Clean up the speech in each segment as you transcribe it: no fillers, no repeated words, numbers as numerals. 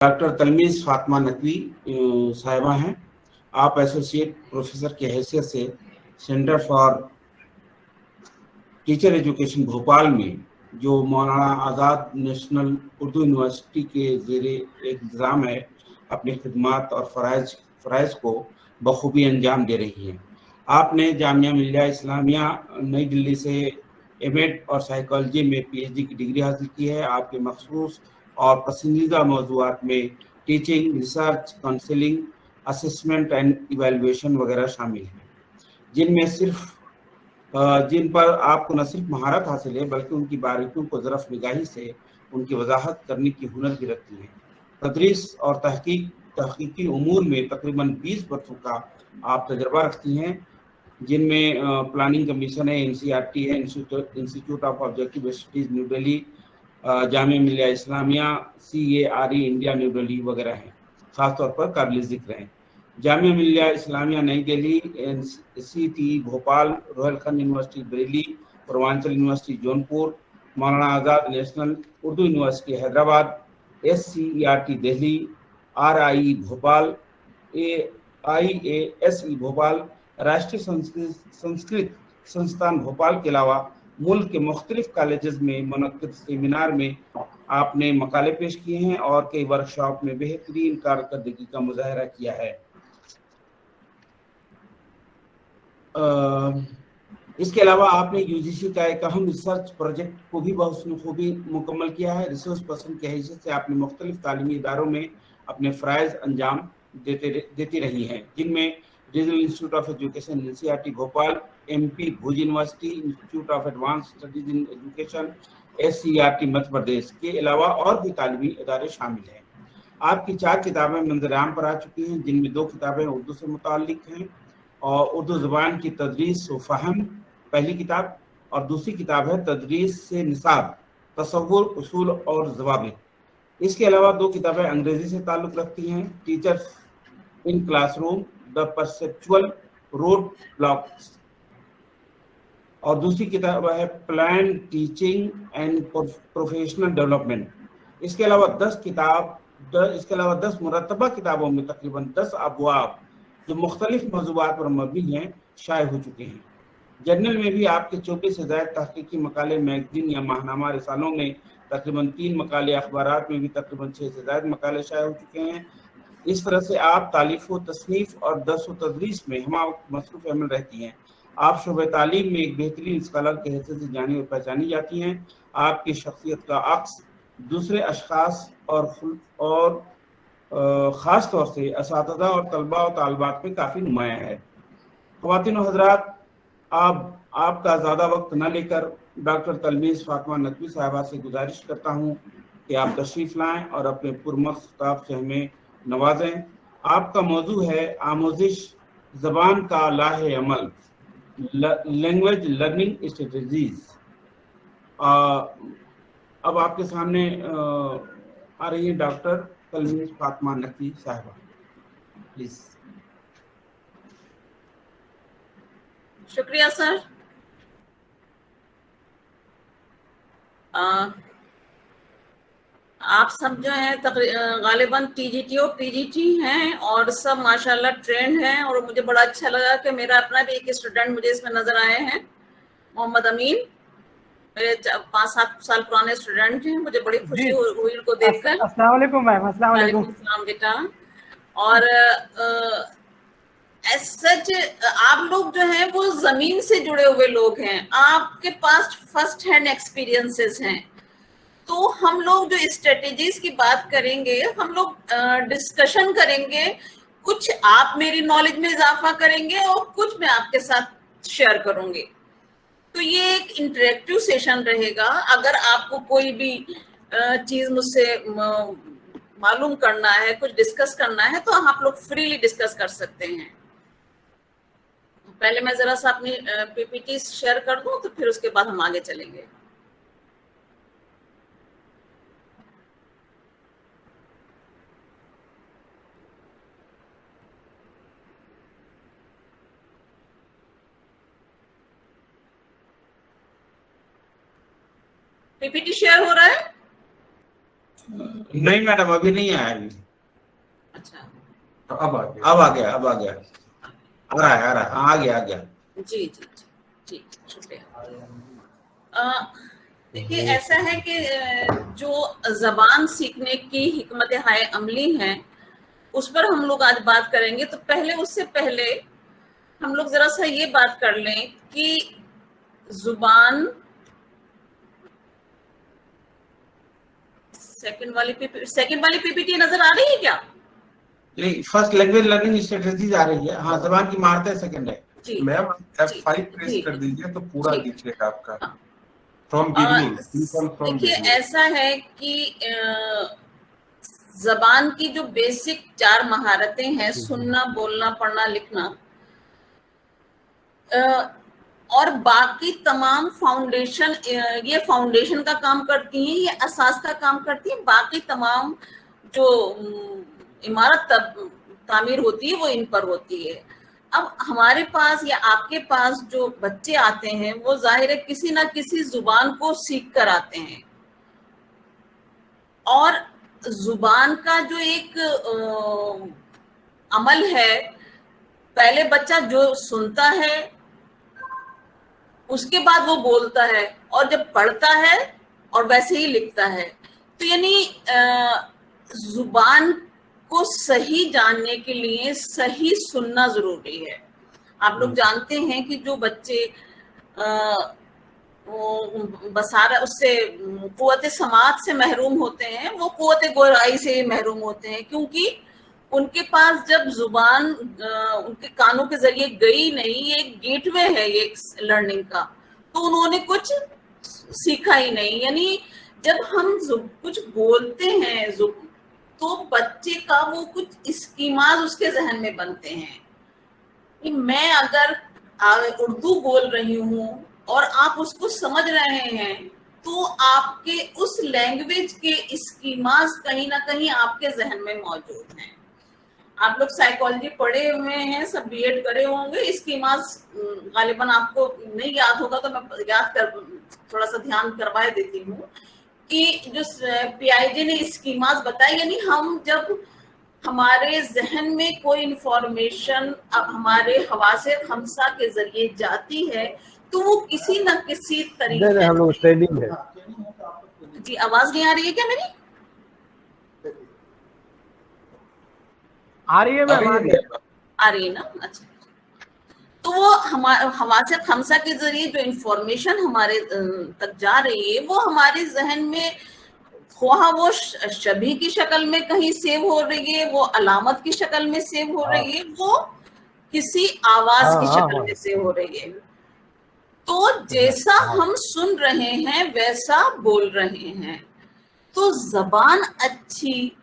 Doctor तलमीज़ Fatima Naqvi साहिबा हैं। आप एसोसिएट प्रोफेसर की हैसियत से centre for teacher education Bhopal में जो मौलाना आज़ाद नेशनल उर्दू यूनिवर्सिटी के ज़ेरे इंतज़ाम है, अपनी खिदमात और फ़राइज़ को बखूबी अंजाम दे रही हैं। आपने जामिया मिलिया इस्लामिया नई दिल्ली से एमएड और साइकोलॉजी में पीएचडी की डिग्री हासिल की है। आपके मखसूस और पसंदीदा मौज़ूआत में teaching, research, counselling, assessment and evaluation वगैरह शामिल हैं, जिन पर आपको न सिर्फ महारत हासिल है बल्कि उनकी बारीकियों को ज़रफ़ निगाही से उनकी वजाहत करने की हुनर भी रखती हैं। तदरीस और तहकीकी उमूर में तकरीबन 20 बरसों का आप तजर्बा रखती हैं, जिनमें प्लानिंग कमीशन है, एनसीईआरटी है, Institute of Objective Studies New Delhi, Jamia Millia Islamia, CARE India New Delhi वगैरह हैं, ख़ासतौर पर काबिल ज़िक्र हैं। Jamia Millia Islamia Nai Delhi, CTE Bhopal, Rohilkhand University Bareilly, Purvanchal University Jaunpur, Maulana Azad National Urdu University Hyderabad, SCERT Delhi, RIE Bhopal, IASE Bhopal, Rashtriya Sanskrit संस्थान भोपाल के अलावा मुल्क के मुख्तलिफ कॉलेजेस में मुनक्किद सेमिनार में आपने मकाले पेश किए हैं और कई वर्कशॉप में बेहतरीन कारकर्दगी का मुजाहरा किया है। इसके अलावा आपने यूजीसी का एक अहम रिसर्च प्रोजेक्ट को भी बखूबी मुकम्मल किया है। रिसोर्स पर्सन की हैसियत से आपने मुख्तलिफ तालीमी इदारों में अपने फ़राइज़ अंजाम देती रही हैं, जिनमें regional institute of education NCERT Bhopal, MP Bhuj university, institute of advance studies in education SCERT Madhya Pradesh के अलावा और भी तालीमी इदारे शामिल हैं। आपकी 4 किताबें मंज़र-ए-आम पर आ चुकी हैं, जिनमें 2 किताबें उर्दू से मुताल्लिक़ हैं और उर्दू ज़बान की तदरीस व फ़हम पहली किताब, और दूसरी किताब है तदरीस से निसाब, तसव्वुर, उसूल और ज़वाबित। इसके अलावा 2 किताबें अंग्रेज़ी से ताल्लुक़ रखती हैं, teachers in classroom, the perceptual road blocks, और दूसरी किताब है plan teaching and professional development. इसके अलावा 10 मुरतबा किताबों में तकरीबन 10 अबवाब जो मुख्तलिफ मौज़ूआत पर मबनी हैं शाये हो चुके हैं। जर्नल में भी आपके 24 से ज़ायद तहकीकी मकाले मैगज़ीन या माहनामा रिसालों में तकरीबन 3 मकाले, अखबारात में भी तकरीबन 6 से ज़ायद मकाले शाये हो चुके हैं। इस तरह से आप तालीफ़ व तसनीफ़ और दर्स व तदरीस में मसरूफ़ अमल रहती हैं। आप शोबे तालीम में एक बेहतरीन स्कॉलर की हैसियत से जानी और पहचानी जाती हैं। आपकी शख्सियत का अक्स दूसरे अशख़ास और ख़ास तौर से असातिज़ा और तलबा और तालिबात में काफ़ी नुमायाँ है। ख़वातीन और हज़रात, आपका ज़्यादा वक्त न लेकर डॉक्टर तलमीज़ फातिमा नकवी साहिबा से गुजारिश करता हूँ कि आप तशरीफ़ लाएँ और अपने पुरमख्त खिताब से हमें नवाजें। आपका मौजू है आमोजिश ज़बान का लाहे अमल, लैंग्वेज लर्निंग स्ट्रेटजीज। अब आपके सामने आ रही है डॉक्टर तलमीज़ फातिमा नकवी साहिबा, प्लीज। शुक्रिया सर। आप सब जो हैं गालिबन TGT और PGT हैं और सब माशाल्लाह ट्रेंड हैं, और मुझे बड़ा अच्छा लगा कि मेरा अपना भी एक स्टूडेंट मुझे इसमें नजर आए हैं, मोहम्मद अमीन, मेरे 5-7 साल पुराने स्टूडेंट हैं। मुझे बड़ी खुशी हुई उनको देखकर। अस्सलाम वालेकुम मैम। अस्सलाम वालेकुम। अस्सलाम बेटा। और सच आप लोग जो हैं वो जमीन से जुड़े हुए लोग हैं, आपके पास फर्स्ट हैंड एक्सपीरियंसेस हैं। तो हम लोग जो स्ट्रेटेजीज की बात करेंगे, हम लोग डिस्कशन करेंगे, कुछ आप मेरी नॉलेज में इजाफा करेंगे और कुछ मैं आपके साथ शेयर करूंगी। तो ये एक इंटरेक्टिव सेशन रहेगा। अगर आपको कोई भी चीज मुझसे मालूम करना है, कुछ डिस्कस करना है, तो आप लोग फ्रीली डिस्कस कर सकते हैं। पहले मैं जरा सा अपनी PPT शेयर कर दूं, तो फिर उसके बाद हम आगे चलेंगे। PPT शेयर हो रहा है? नहीं मैडम, अभी नहीं आया अभी। अच्छा, तो अब आ गया। अब आ गया, अब आ गया, आ रहा है, हाँ, आ गया, आ गया। जी जी जी, ठीक, शुक्रिया। देखिए, ऐसा है कि जो जबान सीखने की हिकमत हाय अमली है, उस पर हम लोग आज बात करेंगे। तो पहले, उससे पहले हम लोग जरा सा ये बात कर लें कि जुबान, सेकंड वाली पीपीटी नजर आ रही है क्या? नहीं, फर्स्ट लैंग्वेज लर्निंग स्ट्रेटजीज आ रही है। हाँ, जबान की महारतें सेकंड है। जी मैम F5 प्रेस कर दीजिए तो पूरा जी। दिखेगा आपका। फ्रॉम बिगिनिंग, देखिए, ऐसा है कि जबान की जो बेसिक 4 महारतें हैं, सुनना, बोलना, पढ़ना, लिखना, और बाकी तमाम फाउंडेशन, ये फाउंडेशन का काम करती हैं, ये असास का काम करती हैं। बाकी तमाम जो इमारत तामीर होती है वो इन पर होती है। अब हमारे पास या आपके पास जो बच्चे आते हैं, वो जाहिर है किसी ना किसी जुबान को सीख कर आते हैं, और जुबान का जो एक अमल है, पहले बच्चा जो सुनता है उसके बाद वो बोलता है, और जब पढ़ता है और वैसे ही लिखता है। तो यानी जुबान को सही जानने के लिए सही सुनना जरूरी है। आप लोग जानते हैं कि जो बच्चे बसारा उससे कुव्वत समात से महरूम होते हैं, वो कुव्वत गोराई से महरूम होते हैं, क्योंकि उनके पास जब जुबान उनके कानों के जरिए गई नहीं, ये एक गेटवे है ये लर्निंग का, तो उन्होंने कुछ सीखा ही नहीं। यानी जब हम कुछ बोलते हैं तो बच्चे का वो कुछ स्कीमाज उसके जहन में बनते हैं कि मैं अगर उर्दू बोल रही हूँ और आप उसको समझ रहे हैं, तो आपके उस लैंग्वेज के स्कीमाज कहीं ना कहीं आपके जहन में मौजूद हैं। आप लोग साइकोलॉजी पढ़े हुए हैं, सब बीएड करे होंगे, स्कीमाज गालिबन आपको नहीं याद होगा, तो मैं याद कर थोड़ा सा ध्यान करवाए देती हूँ कि जो पीआईजे ने स्कीमाज बताई, यानी हम जब हमारे जहन में कोई इंफॉर्मेशन हमारे हवासे खमसा के जरिए जाती है, तो वो किसी न किसी तरीके, हम लोग स्टैंडिंग है। जी, आवाज नहीं आ रही है क्या मेरी? आ रही है मैम, आ रही है ना? अच्छा, तो वो हमारे हवासे खमसा के जरिए जो इंफॉर्मेशन हमारे तक जा रही है, वो हमारे जहन में ख्वाह वो शबी की शक्ल में कहीं सेव हो रही है, वो अलामत की शक्ल में सेव हो रही है, वो किसी आवाज की शक्ल में सेव हो रही है। तो जैसा हम सुन रहे हैं वैसा बोल रहे हैं। तो जबान अच्छी,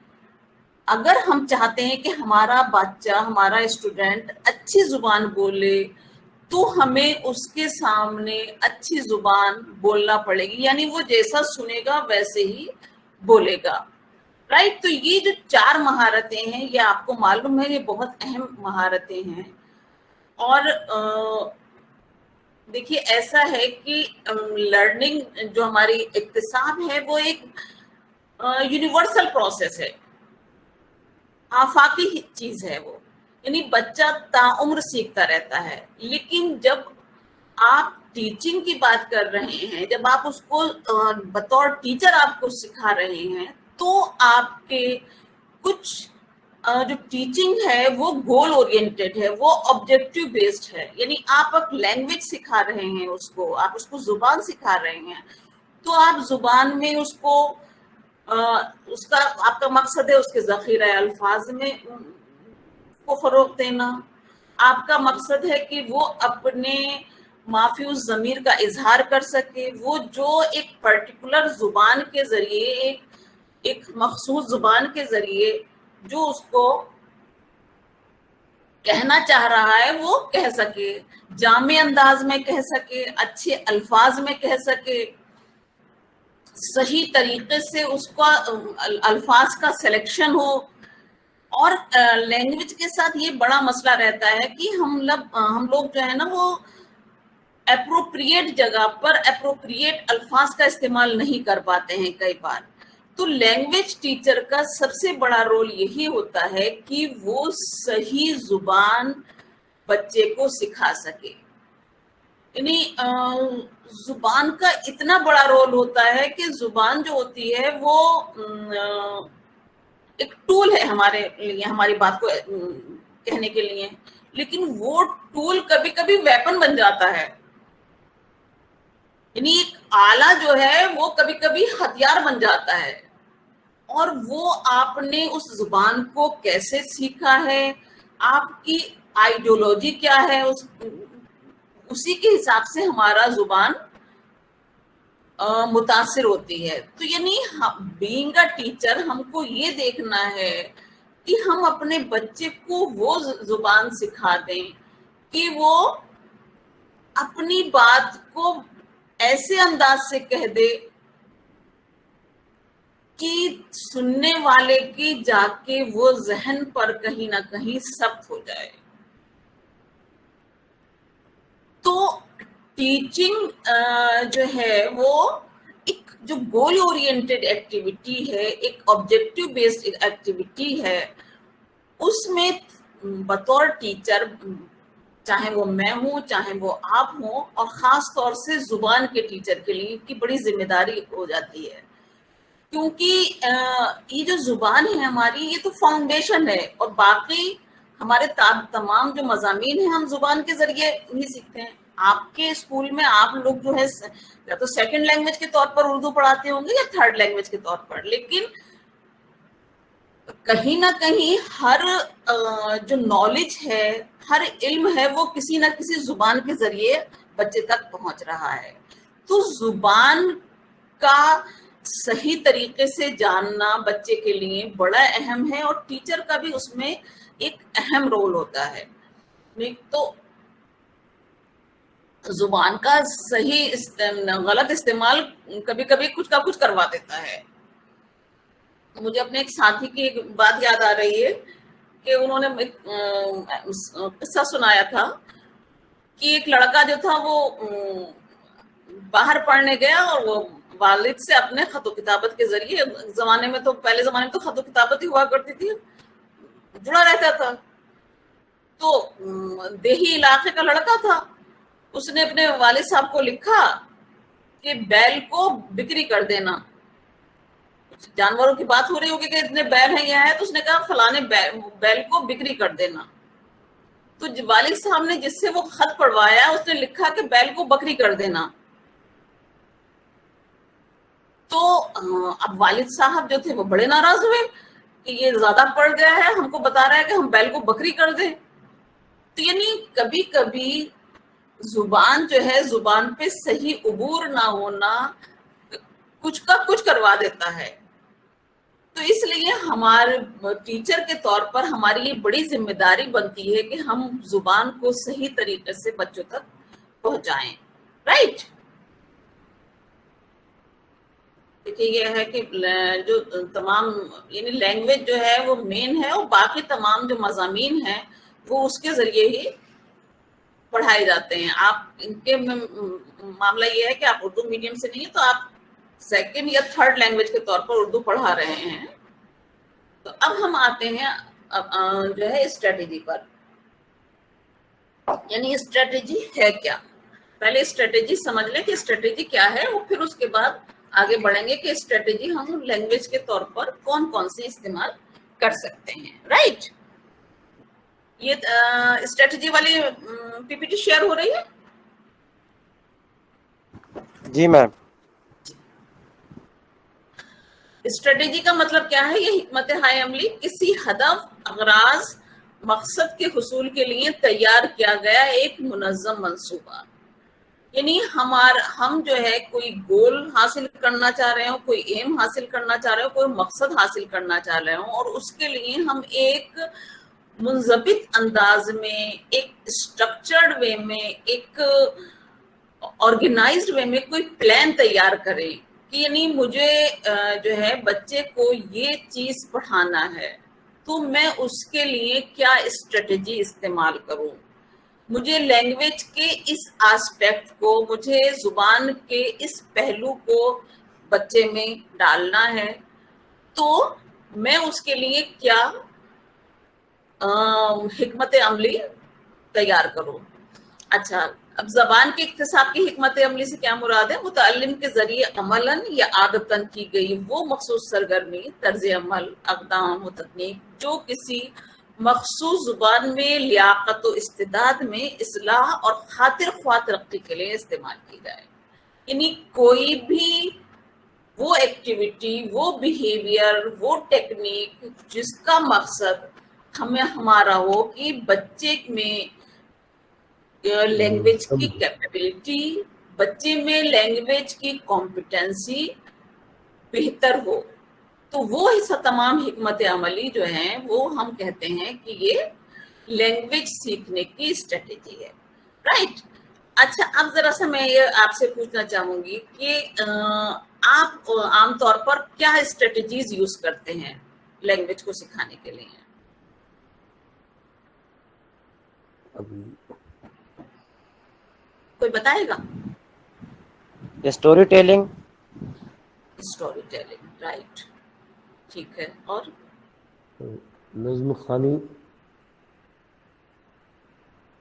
अगर हम चाहते हैं कि हमारा बच्चा, हमारा स्टूडेंट अच्छी जुबान बोले, तो हमें उसके सामने अच्छी जुबान बोलना पड़ेगी, यानी वो जैसा सुनेगा वैसे ही बोलेगा, राइट। तो ये जो 4 महारतें हैं, ये आपको मालूम है, ये बहुत अहम महारतें हैं। और देखिए, ऐसा है कि लर्निंग जो हमारी इक्तिसाब है, वो एक यूनिवर्सल प्रोसेस है, आफाकी चीज है वो, यानी बच्चा ताउम्र सीखता रहता है। लेकिन जब आप टीचिंग की बात कर रहे हैं, जब आप उसको बतौर टीचर आपको सिखा रहे हैं, तो आपके कुछ जो टीचिंग है वो गोल ओरिएंटेड है, वो ऑब्जेक्टिव बेस्ड है। यानी आप एक लैंग्वेज सिखा रहे हैं उसको, आप उसको जुबान सिखा रहे हैं, तो आप जुबान में उसको उसका आपका मकसद है उसके ज़ख़ीरा अल्फाज में को फरोग देना। आपका मकसद है कि वो अपने माफियूज ज़मीर का इजहार कर सके, वो जो एक पर्टिकुलर जुबान के जरिए, एक मखसूस जुबान के जरिए जो उसको कहना चाह रहा है वो कह सके, जामे अंदाज में कह सके, अच्छे अल्फाज में कह सके, सही तरीके से उसका अल्फाज का सिलेक्शन हो। और लैंग्वेज के साथ ये बड़ा मसला रहता है कि हम लोग जो है ना, वो एप्रोप्रिएट जगह पर एप्रोप्रिएट अल्फाज का इस्तेमाल नहीं कर पाते हैं कई बार। تو لینگویج ٹیچر کا سب سے بڑا رول یہی ہوتا ہے کہ وہ صحیح زبان بچے کو سکھا سکے. یعنی زبان کا اتنا بڑا رول ہوتا ہے کہ زبان جو ہوتی ہے وہ ایک ٹول ہے ہمارے لیے, ہماری بات کو کہنے کے لیے, لیکن وہ ٹول کبھی کبھی ویپن بن جاتا ہے. یعنی ایک آلہ جو ہے وہ کبھی کبھی ہتھیار بن جاتا ہے, اور وہ آپ نے اس زبان کو کیسے سیکھا ہے, آپ کی آئیڈیولوجی کیا ہے, اسی کے حساب سے ہمارا زبان متاثر ہوتی ہے. تو یعنی بینگ اے ٹیچر ہم کو یہ دیکھنا ہے کہ ہم اپنے بچے کو وہ زبان سکھا دیں کہ وہ اپنی بات کو ایسے انداز سے کہہ دے کہ سننے والے کی جا کے وہ ذہن پر کہیں نہ کہیں ثبت ہو جائے. تو ٹیچنگ جو ہے وہ ایک جو گول اورینٹڈ ایکٹیویٹی ہے, ایک آبجیکٹو بیسڈ ایکٹیویٹی ہے. اس میں بطور ٹیچر, چاہے وہ میں ہوں چاہے وہ آپ ہوں, اور خاص طور سے زبان کے ٹیچر کے لیے کی بڑی ذمہ داری ہو جاتی ہے, کیونکہ یہ جو زبان ہے ہماری, یہ تو فاؤنڈیشن ہے, اور باقی ہمارے تمام جو مضامین ہیں ہم زبان کے ذریعے ہی سیکھتے ہیں. آپ کے اسکول میں آپ لوگ جو ہے یا تو سیکنڈ لینگویج کے طور پر اردو پڑھاتے ہوں گے یا تھرڈ لینگویج کے طور پر, لیکن کہیں نہ کہیں ہر جو نالج ہے, ہر علم ہے, وہ کسی نہ کسی زبان کے ذریعے بچے تک پہنچ رہا ہے. تو زبان کا صحیح طریقے سے جاننا بچے کے لیے بڑا اہم ہے, اور ٹیچر کا بھی اس میں ایک اہم رول ہوتا ہے. تو زبان کا صحیح غلط استعمال کبھی کبھی کچھ کا کچھ کروا دیتا ہے. مجھے اپنے ایک ساتھی کی ایک بات یاد آ رہی ہے کہ انہوں نے قصہ سنایا تھا کہ ایک لڑکا جو تھا وہ باہر پڑھنے گیا, اور وہ والد سے اپنے خط و کتابت کے ذریعے, زمانے میں تو پہلے زمانے میں تو خط و کتابت ہی ہوا کرتی تھی, جڑا رہتا تھا. تو دیہی علاقے کا لڑکا تھا, اس نے اپنے والد صاحب کو لکھا کہ بیل کو بکری کر دینا. جانوروں کی بات ہو رہی ہوگی کہ اتنے بیل ہیں یہ ہے, تو اس نے کہا فلانے بیل کو بکری کر دینا. تو والد صاحب نے جس سے وہ خط پڑھوایا, اس نے لکھا کہ بیل کو بکری کر دینا. تو اب والد صاحب جو تھے وہ بڑے ناراض ہوئے کہ یہ زیادہ پڑ گیا ہے, ہم کو بتا رہا ہے کہ ہم بیل کو بکری کر دیں. تو یعنی کبھی کبھی زبان جو ہے, زبان پہ صحیح عبور نہ ہونا کچھ کا کچھ کروا دیتا ہے. تو اس لیے ہمارے ٹیچر کے طور پر ہماری یہ بڑی ذمہ داری بنتی ہے کہ ہم زبان کو صحیح طریقے سے بچوں تک پہنچائیں. رائٹ. دیکھیے یہ ہے کہ جو تمام یعنی لینگویج جو ہے وہ مین ہے, اور باقی تمام جو مضامین ہیں وہ اس کے ذریعے ہی پڑھائے جاتے ہیں. آپ ان کے معاملہ یہ ہے کہ آپ اردو میڈیم سے نہیں, تو آپ سیکنڈ یا تھرڈ لینگویج کے طور پر اردو پڑھا رہے ہیں. تو اب ہم آتے ہیں جو ہے اسٹریٹجی پر. یعنی اسٹریٹجی ہے کیا, پہلے اسٹریٹجی سمجھ لیں کہ اسٹریٹجی کیا ہے, اور پھر اس کے بعد آگے بڑھیں گے کہ اسٹریٹجی ہم لینگویج کے طور پر کون کون سی استعمال کر سکتے ہیں. رائٹ. یہ اسٹریٹجی والی پی پی ٹی شیئر ہو رہی ہے؟ جی میم. اسٹریٹجی کا مطلب کیا ہے؟ یہ حکمت عملی کسی ہدف, اغراض, مقصد کے حصول کے لیے تیار کیا گیا ایک منظم منصوبہ. یعنی ہم جو ہے کوئی گول حاصل کرنا چاہ رہے ہوں, کوئی ایم حاصل کرنا چاہ رہے ہوں, کوئی مقصد حاصل کرنا چاہ رہے ہوں, اور اس کے لیے ہم ایک منضبط انداز میں, ایک اسٹرکچرڈ وے میں, ایک آرگنائزڈ وے میں کوئی پلان تیار کریں کہ یعنی مجھے جو ہے بچے کو یہ چیز پڑھانا ہے, تو میں اس کے لیے کیا اسٹریٹجی استعمال کروں. مجھے لینگویج کے اس آسپیکٹ کو, مجھے زبان کے اس پہلو کو بچے میں ڈالنا ہے, تو میں اس کے لیے کیا حکمت عملی تیار کروں. اچھا، اب زبان کے اکتساب کی حکمت عملی سے کیا مراد ہے؟ متعلم کے ذریعے عملاً یا عادتاً کی گئی وہ مخصوص سرگرمی، طرز عمل، اقدام و تکنیک جو کسی مخصوص زبان میں لیاقت و استعداد میں اصلاح اور خاطر خواہ ترقی کے لیے استعمال کی جائے. یعنی کوئی بھی وہ ایکٹیویٹی، وہ بیہیویئر، وہ ٹیکنیک جس کا مقصد ہمیں ہمارا ہو کہ بچے میں لینگویج کی کیپیبلٹی، بچے میں لینگویج کی کمپیٹنسی بہتر ہو. تو وہ تمام حکمت عملی جو ہیں وہ ہم کہتے ہیں کہ یہ لینگویج سیکھنے کی اسٹریٹجی ہے. رائٹ. اچھا، اب ذرا سا میں یہ آپ سے پوچھنا چاہوں گی کہ آپ عام طور پر کیا اسٹریٹجیز یوز کرتے ہیں لینگویج کو سکھانے کے لیے؟ کوئی بتائے گا؟ Story telling. Story telling, right, ٹھیک ہے. اور نظم خوانی.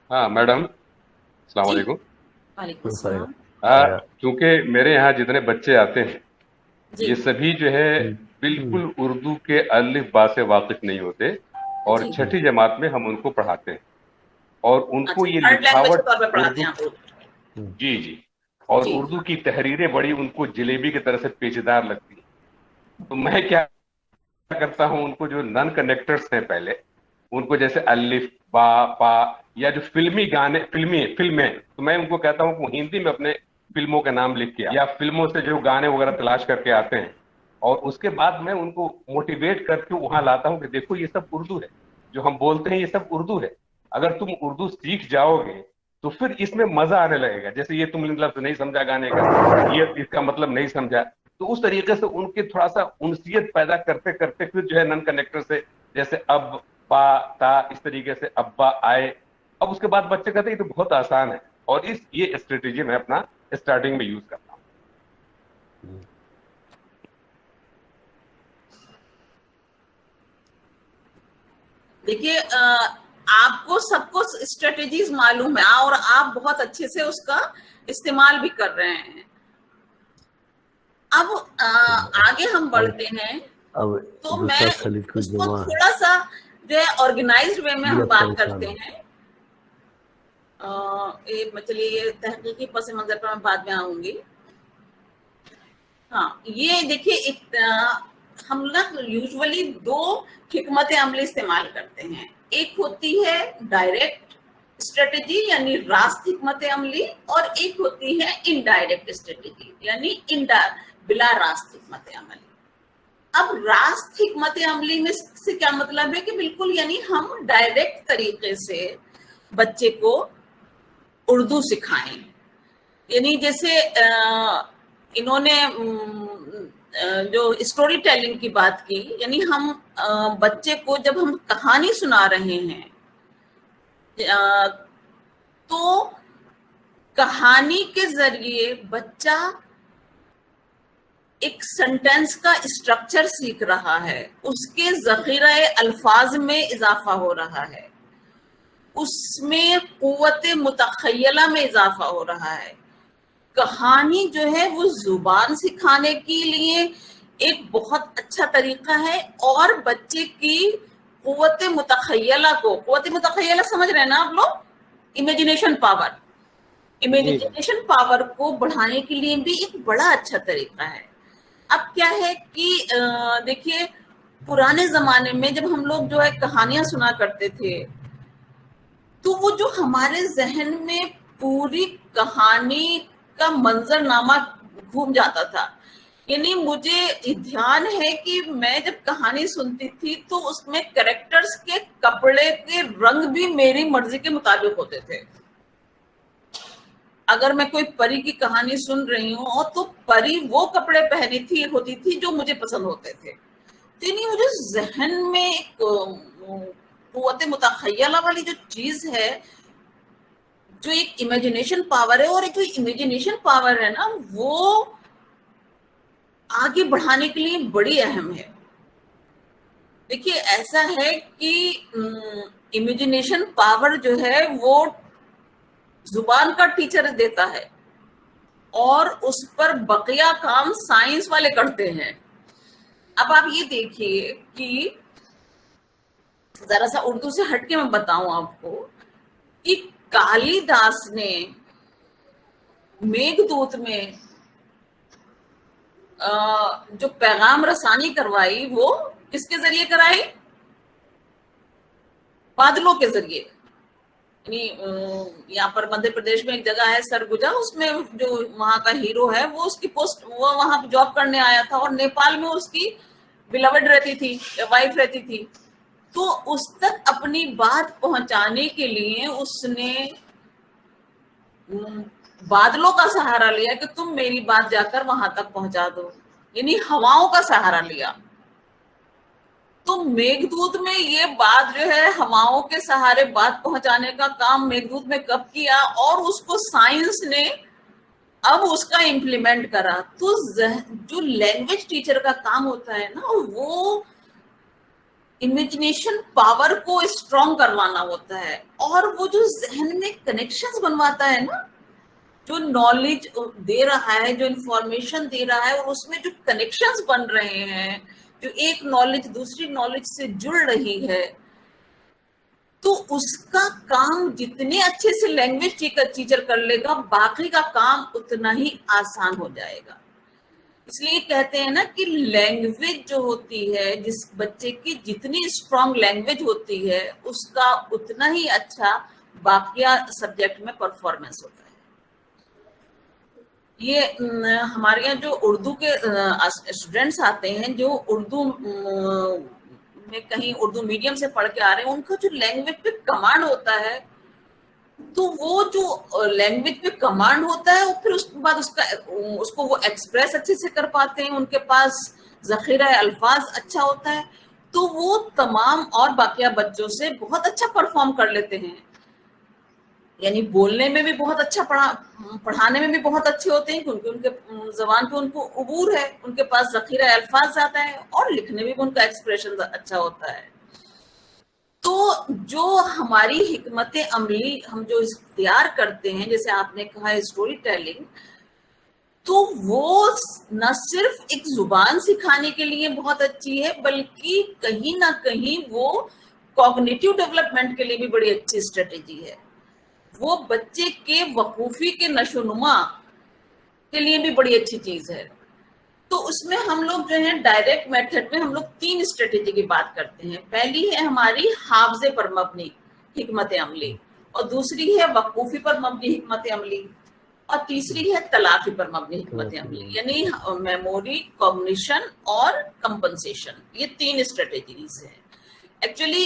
ہاں میڈم، السلام علیکم. وعلیکم السلام. کیونکہ میرے یہاں جتنے بچے آتے ہیں یہ سبھی جو ہے بالکل اردو کے الف با سے واقف نہیں ہوتے، اور چھٹی جماعت میں ہم ان کو پڑھاتے ہیں، اور ان کو یہ لکھاوٹ اردو، جی اور اردو کی تحریریں بڑی ان کو جلیبی کی طرح سے پیچیدار لگتی ہیں. تو میں کیا کرتا ہوں، ان کو جو نان کنیکٹرز ہیں پہلے ان کو جیسے الف با پا یا جو فلمی گانے فلمیں تو میں ان کو کہتا ہوں کہ ہندی میں اپنے فلموں کا نام لکھ کے یا فلموں سے جو گانے وغیرہ تلاش کر کے آتے ہیں، اور اس کے بعد میں ان کو موٹیویٹ کر کے وہاں لاتا ہوں کہ دیکھو یہ سب اردو ہے، جو ہم بولتے ہیں یہ سب اردو ہے. اگر تم اردو سیکھ جاؤ گے تو پھر اس میں مزہ آنے لگے گا. جیسے یہ تم لفظ نہیں سمجھا گانے کا، یہ اس کا مطلب نہیں سمجھا، تو اس طریقے سے ان کی تھوڑا سا انسیت پیدا کرتے کرتے پھر جو ہے نن کنیکٹر سے جیسے اب پا تا اس طریقے سے ابا آئے. اب اس کے بعد بچے کہتے ہیں یہ تو بہت آسان ہے، اور یہ اسٹریٹجی میں اپنا اسٹارٹنگ میں یوز کرتا ہوں. دیکھیے، آپ کو سب کو اسٹریٹجیز معلوم ہے اور آپ بہت اچھے سے اس کا استعمال بھی کر رہے ہیں. اب آگے ہم بڑھتے ہیں تو میں اس کو تھوڑا سا جو ہے آرگنائزڈ وے میں ہم بات کرتے ہیں. چلیے یہ تحقیقی پس منظر پر میں بعد میں آؤں گی. ہاں، یہ دیکھیے ہم لوگ یوزولی دو حکمت عملی استعمال کرتے ہیں. ایک ہوتی ہے ڈائریکٹ اسٹریٹجی یعنی راست حکمت عملی، اور ایک ہوتی ہے انڈائریکٹ اسٹریٹجی یعنی بلا راست حکمت عملی. اب راست حکمت عملی میں سے کیا مطلب ہے کہ بالکل یعنی ہم ڈائریکٹ طریقے سے بچے کو اردو سکھائیں. یعنی جیسے انہوں نے جو اسٹوری ٹیلنگ کی بات کی، یعنی ہم بچے کو جب ہم کہانی سنا رہے ہیں تو کہانی کے ذریعے بچہ ایک سینٹینس کا اسٹرکچر سیکھ رہا ہے، اس کے ذخیرہ الفاظ میں اضافہ ہو رہا ہے، اس میں قوت متخیلہ میں اضافہ ہو رہا ہے. کہانی جو ہے وہ زبان سکھانے کے لیے ایک بہت اچھا طریقہ ہے، اور بچے کی قوت متخیلہ سمجھ رہے ہیں نا آپ لوگ، امیجنیشن پاور کو بڑھانے کے لیے بھی ایک بڑا اچھا طریقہ ہے. اب کیا ہے کہ دیکھیے پرانے زمانے میں جب ہم لوگ جو ہے کہانیاں سنا کرتے تھے تو وہ جو ہمارے ذہن میں پوری کہانی کا منظر نامہ گھوم جاتا تھا. یعنی مجھے دھیان ہے کہ میں جب کہانی سنتی تھی تو اس میں کریکٹرز کے کپڑے کے رنگ بھی میری مرضی کے مطابق ہوتے تھے. اگر میں کوئی پری کی کہانی سن رہی ہوں تو پری وہ کپڑے پہنی ہوتی تھی جو مجھے پسند ہوتے تھے. یعنی مجھے ذہن میں ایک قوت متخیلہ والی جو چیز ہے، جو ایک امیجنیشن پاور ہے، اور ایک جو امیجنیشن پاور ہے نا وہ آگے بڑھانے کے لیے بڑی اہم ہے. देखिए ऐसा है कि इमेजिनेशन पावर जो है वो जुबान का टीचर देता है और उस पर बकिया काम साइंस वाले करते हैं। अब आप ये देखिए कि जरा सा उर्दू से हटके मैं बताऊं आपको कि कालिदास ने मेघदूत में जो पैगाम रसानी करवाई वो किसके जरिए कराई? बादलों के जरिए। यानी यहाँ पर मध्य प्रदेश में एक जगह है सरगुजा, उसमें जो वहां का हीरो है वो उसकी पोस्ट वो वहां जॉब करने आया था और नेपाल में उसकी बिलवड रहती थी, वाइफ रहती थी। तो उस तक अपनी बात पहुंचाने के लिए उसने बादलों का सहारा लिया कि तुम मेरी बात जाकर वहां तक पहुंचा दो, यानी हवाओं का सहारा लिया। तो मेघदूत में ये बात जो है हवाओं के सहारे बात पहुंचाने का काम मेघदूत में कब किया और उसको साइंस ने अब उसका इम्प्लीमेंट करा। तो जो लैंग्वेज टीचर का काम होता है ना वो इमेजिनेशन पावर को स्ट्रॉन्ग करवाना होता है और वो जो जहन में कनेक्शंस बनवाता है ना, जो नॉलेज दे रहा है, जो इंफॉर्मेशन दे रहा है और उसमें जो कनेक्शंस बन रहे हैं, जो एक नॉलेज दूसरी नॉलेज से जुड़ रही है, तो उसका काम जितने अच्छे से लैंग्वेज टीचर कर लेगा बाकी का काम उतना ही आसान हो जाएगा। इसलिए कहते हैं ना कि लैंग्वेज जो होती है, जिस बच्चे की जितनी स्ट्रॉन्ग लैंग्वेज होती है उसका उतना ही अच्छा बाकिया सब्जेक्ट में परफॉर्मेंस होता है। ये हमारे यहाँ जो उर्दू के स्टूडेंट्स आते हैं जो उर्दू में कहीं उर्दू मीडियम से पढ़ के आ रहे हैं, उनका जो लैंग्वेज पे कमांड होता है, तो वो जो लैंग्वेज पे कमांड होता है फिर उसके बाद उसको वो एक्सप्रेस अच्छे से कर पाते हैं, उनके पास जखीरा अल्फाज अच्छा होता है, तो वो तमाम और बाकिया बच्चों से बहुत अच्छा परफॉर्म कर लेते हैं। यानी बोलने में भी बहुत अच्छा, पढ़ाने में भी बहुत अच्छे होते हैं क्योंकि उनके जबान पे उनको उबूर है, उनके पास जखीरा अल्फाज आता है और लिखने में भी उनका एक्सप्रेशन अच्छा होता है। तो जो हमारी हिकमत अमली हम जो इख्तियार करते हैं, जैसे आपने कहा स्टोरी टेलिंग, तो वो न सिर्फ एक जुबान सिखाने के लिए बहुत अच्छी है बल्कि कहीं ना कहीं वो कॉग्निटिव डेवलपमेंट के लिए भी बड़ी अच्छी स्ट्रेटेजी है। वो बच्चे के वकूफी के नशोनुमा के लिए भी बड़ी अच्छी चीज है। तो उसमें हम लोग जो है डायरेक्ट मेथड में हम लोग 3 स्ट्रेटेजी की बात करते हैं। पहली है हमारी हाफजे पर मबनी हिकमत अमली, और दूसरी है वकूफी पर मबनी हिकमत अमली, और तीसरी है तलाफी पर मबनी हिकमत अमली, यानी मेमोरी, कॉग्निशन और कंपनसेशन। ये 3 स्ट्रेटेजीज हैं। एक्चुअली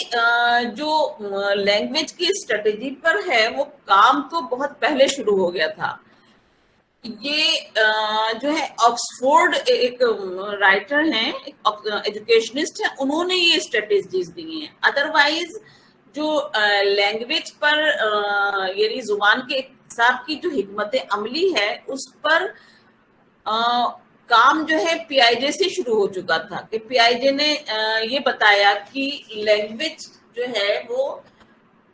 जो लैंग्वेज की स्ट्रेटेजी पर है वो काम तो बहुत पहले शुरू हो गया था। ये जो है ऑक्सफोर्ड एक राइटर हैं, एजुकेशनिस्ट हैं, उन्होंने ये स्ट्रेटेजीज दी हैं। अदरवाइज जो लैंग्वेज पर यानी जुबान के हिसाब की जो हिकमत अमली है उस पर काम जो है पीआईजे से शुरू हो चुका था कि पीआईजे ने ये बताया कि लैंग्वेज जो है वो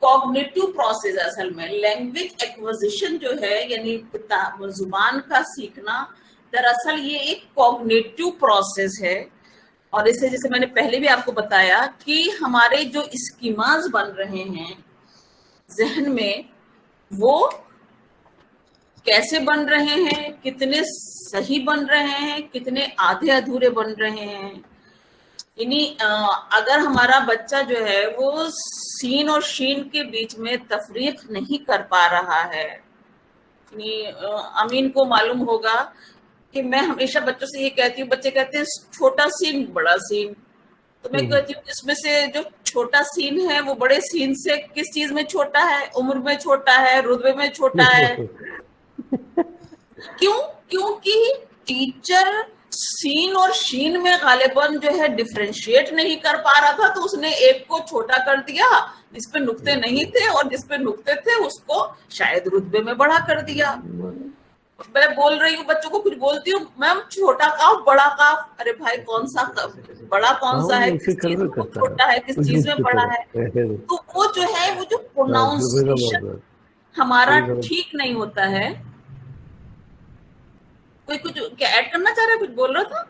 कॉग्निटिव प्रोसेस, असल में लैंग्वेज एक्विजिशन जो है यानी जुबान का सीखना, दरअसल ये एक कॉग्निटिव प्रोसेस है। और इसे जैसे मैंने पहले भी आपको बताया कि हमारे जो स्कीमास बन रहे हैं जहन में वो कैसे बन रहे हैं, कितने सही बन रहे हैं, कितने आधे अधूरे बन रहे हैं। यानी अगर हमारा बच्चा जो है वो सीन और शीन के बीच में तफरीक नहीं कर पा रहा है, अमीन को मालूम होगा कि मैं हमेशा बच्चों से ये कहती हूँ, बच्चे कहते हैं छोटा सीन बड़ा सीन, तो मैं कहती हूँ इसमें से जो छोटा सीन है वो बड़े सीन से किस चीज में छोटा है? उम्र में छोटा है, रुतबे में छोटा है। क्योंकि टीचर सीन और शीन में गालिबन जो है डिफरेंशिएट नहीं कर पा रहा था, तो उसने एक को छोटा कर दिया जिसपे नुक्ते नहीं थे और जिसपे नुक्ते थे उसको शायद रुतबे में बड़ा कर दिया। मैं बोल रही हूँ, बच्चों को कुछ बोलती हूँ, मैम छोटा काफ बड़ा काफ, अरे भाई कौन सा बड़ा कौन सा है, किस चीज में छोटा है, किस चीज में बड़ा है। तो वो जो है, वो जो प्रोनाउंसिएशन हमारा ठीक नहीं होता है। कोई कुछ क्या ऐड करना चाह रहा है, कुछ बोल रहा था?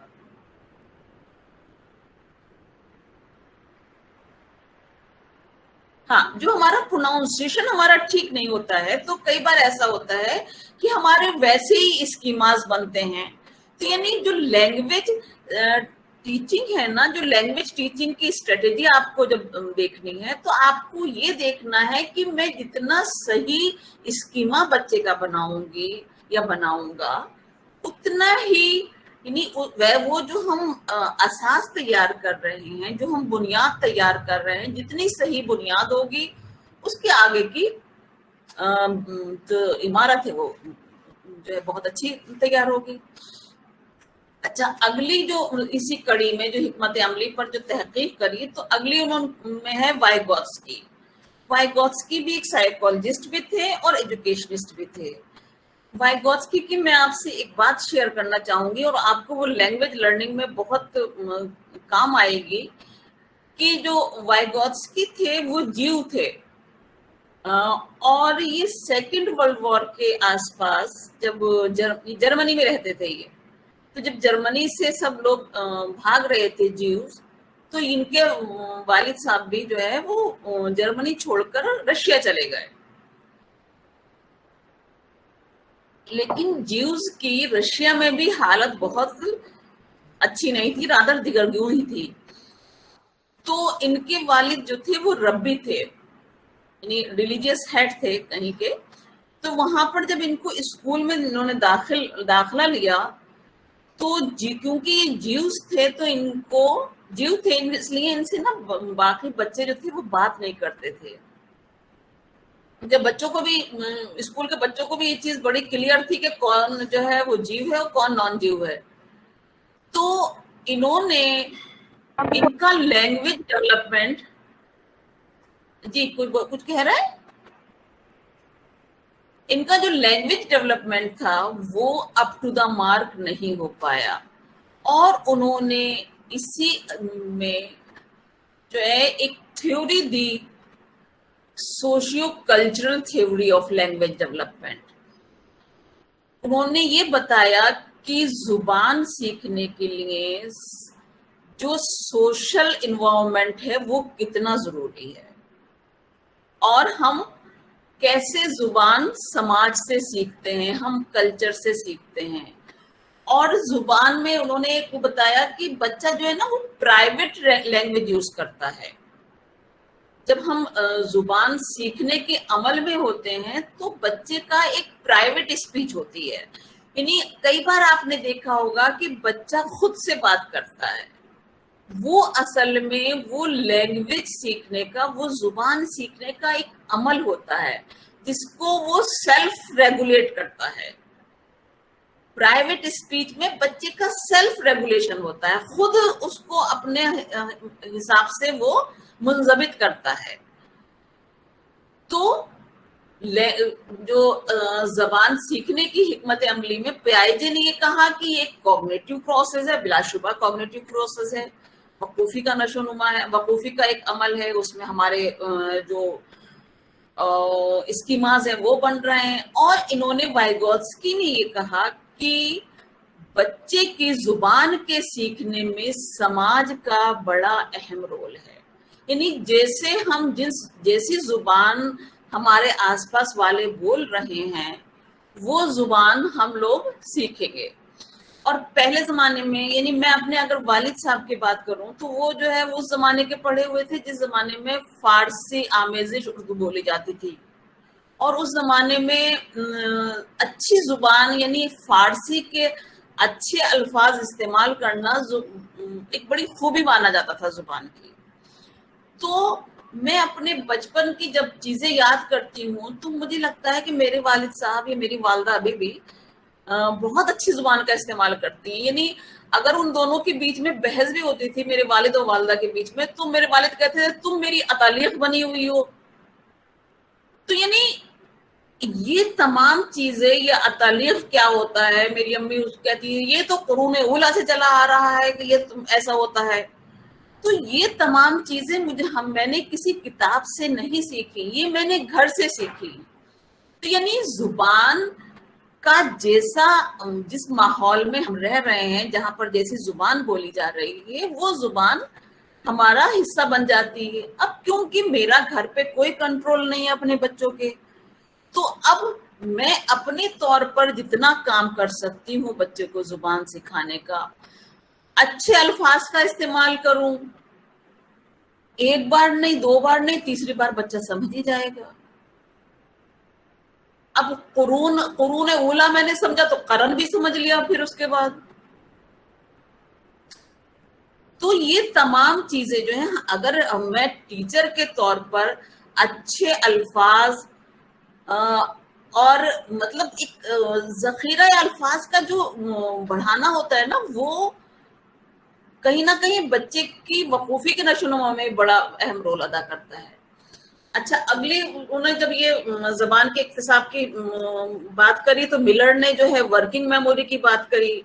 हाँ, जो हमारा प्रोनाउंसिएशन हमारा ठीक नहीं होता है, तो कई बार ऐसा होता है कि हमारे वैसे ही स्कीमास बनते हैं। तो यानी जो लैंग्वेज टीचिंग है ना, जो लैंग्वेज टीचिंग की स्ट्रेटेजी आपको जब देखनी है, तो आपको ये देखना है कि मैं जितना सही स्कीमा बच्चे का बनाऊंगी या बनाऊंगा, उतना ही यानी वो जो हम असास तैयार कर रहे हैं, जो हम बुनियाद तैयार कर रहे हैं, जितनी सही बुनियाद होगी, उसके आगे की तो इमारत है वो जो है बहुत अच्छी तैयार होगी। अच्छा, अगली जो इसी कड़ी में जो हिकमत अमली पर जो तहकीक करी, तो अगली उन्होंने है वाइगोत्स्की। वाइगोत्स्की भी एक साइकोलॉजिस्ट भी थे और एजुकेशनिस्ट भी थे। वाइगोत्स्की की मैं आपसे एक बात शेयर करना चाहूंगी और आपको वो लैंग्वेज लर्निंग में बहुत काम आएगी, कि जो वाइगोत्स्की थे वो जीव थे, और ये सेकेंड वर्ल्ड वॉर के आसपास जब जर्मनी में रहते थे ये, तो जब जर्मनी से सब लोग भाग रहे थे जीव्स, तो इनके वालिद साहब भी जो है वो जर्मनी छोड़कर रशिया चले गए। लेकिन जीव्स की रशिया में भी हालत बहुत अच्छी नहीं थी, रादर दिगरगू ही थी। तो इनके वालिद जो थे वो रब्बी थे, यानी रिलीजियस हेड थे कहीं के। तो वहां पर जब इनको स्कूल में इन्होंने दाखिला लिया, तो क्योंकि ये जीव्स थे, तो इनको जीव थे इसलिए इनसे ना बाकी बच्चे जो थे वो बात नहीं करते थे। जब बच्चों को भी, स्कूल के बच्चों को भी ये चीज बड़ी क्लियर थी कि कौन जो है वो जीव है और कौन नॉन जीव है। तो इन्होंने इनका लैंग्वेज डेवलपमेंट, जी कुछ कह रहा है, इनका जो लैंग्वेज डेवलपमेंट था वो अप टू द मार्क नहीं हो पाया, और उन्होंने इसी में जो है एक theory the, socio cultural theory of language development. उन्होंने ये बताया कि जुबान सीखने के लिए जो सोशल इन्वायरमेंट है वो कितना जरूरी है, और हम कैसे जुबान समाज से सीखते हैं, हम कल्चर से सीखते हैं। और जुबान में उन्होंने एक बताया कि बच्चा जो है ना वो प्राइवेट लैंग्वेज यूज करता है। जब हम जुबान सीखने के अमल में होते हैं तो बच्चे का एक प्राइवेट स्पीच होती है। यानी कई बार आपने देखा होगा कि बच्चा खुद से बात करता है, वो असल में वो लैंग्वेज सीखने का, वो जुबान सीखने का एक अमल होता है जिसको वो सेल्फ रेगुलेट करता है। प्राइवेट स्पीच में बच्चे का सेल्फ रेगुलेशन होता है, खुद उसको अपने हिसाब से वो मुंजबित करता है। तो जो जबान सीखने की हिकमत अमली में पियाजे ने ये कहा कि ये कॉग्निटिव प्रोसेस है, बिलाशुबा कॉग्निटिव प्रोसेस है, वकूफी का नशोनुमा है, वकूफी का एक अमल है, उसमें हमारे जो स्कीमाज है वो बन रहे हैं। और इन्होंने वाइगोत्स्की ने ये कहा कि बच्चे की जुबान के सीखने में समाज का बड़ा अहम रोल है। यानी जैसे हम जैसी जुबान हमारे आसपास वाले बोल रहे हैं वो जुबान हम लोग सीखेंगे। और पहले जमाने में, यानी मैं अपने अगर वालिद साहब की बात करूं तो वो जो है वो उस जमाने के पढ़े हुए थे जिस जमाने में फारसी आमेजिश उर्दू बोली जाती थी, और उस जमाने में अच्छी जुबान यानी फारसी के अच्छे अल्फाज इस्तेमाल करना एक बड़ी खूबी माना जाता था जुबान की। तो मैं अपने बचपन की जब चीजें याद करती हूँ तो मुझे लगता है कि मेरे वालिद साहब या मेरी वालदा अभी भी बहुत अच्छी जुबान का इस्तेमाल करती हैं। यानी अगर उन दोनों के बीच में बहस भी होती थी मेरे वालिद और वालदा के बीच में, तो मेरे वालिद कहते थे तुम मेरी अतालियत बनी हुई हो। तो यानी یہ تمام چیزیں، یہ اتالیف کیا ہوتا ہے، میری امی اس کہتی ہے یہ تو قرون اولا سے چلا آ رہا ہے کہ یہ ایسا ہوتا ہے. تو یہ تمام چیزیں میں نے کسی کتاب سے نہیں سیکھی، یہ میں نے گھر سے سیکھی. تو یعنی زبان کا جس ماحول میں ہم رہ رہے ہیں، جہاں پر جیسی زبان بولی جا رہی ہے، وہ زبان ہمارا حصہ بن جاتی ہے. اب کیونکہ میرا گھر پہ کوئی کنٹرول نہیں ہے اپنے بچوں کے، تو اب میں اپنے طور پر جتنا کام کر سکتی ہوں بچے کو زبان سکھانے کا، اچھے الفاظ کا استعمال کروں. ایک بار نہیں، 2 بار نہیں، تیسری بار بچہ سمجھ ہی جائے گا. اب قرون اولا میں نے سمجھا تو قرن بھی سمجھ لیا پھر اس کے بعد. تو یہ تمام چیزیں جو ہیں، اگر میں ٹیچر کے طور پر اچھے الفاظ اور مطلب ایک ذخیرہ الفاظ کا جو بڑھانا ہوتا ہے نا، وہ کہیں نہ کہیں بچے کی وقوفی کے نشوونما میں بڑا اہم رول ادا کرتا ہے. اچھا، اگلی انہوں نے جب یہ زبان کے اکتساب کی بات کری تو ملر نے جو ہے ورکنگ میموری کی بات کری،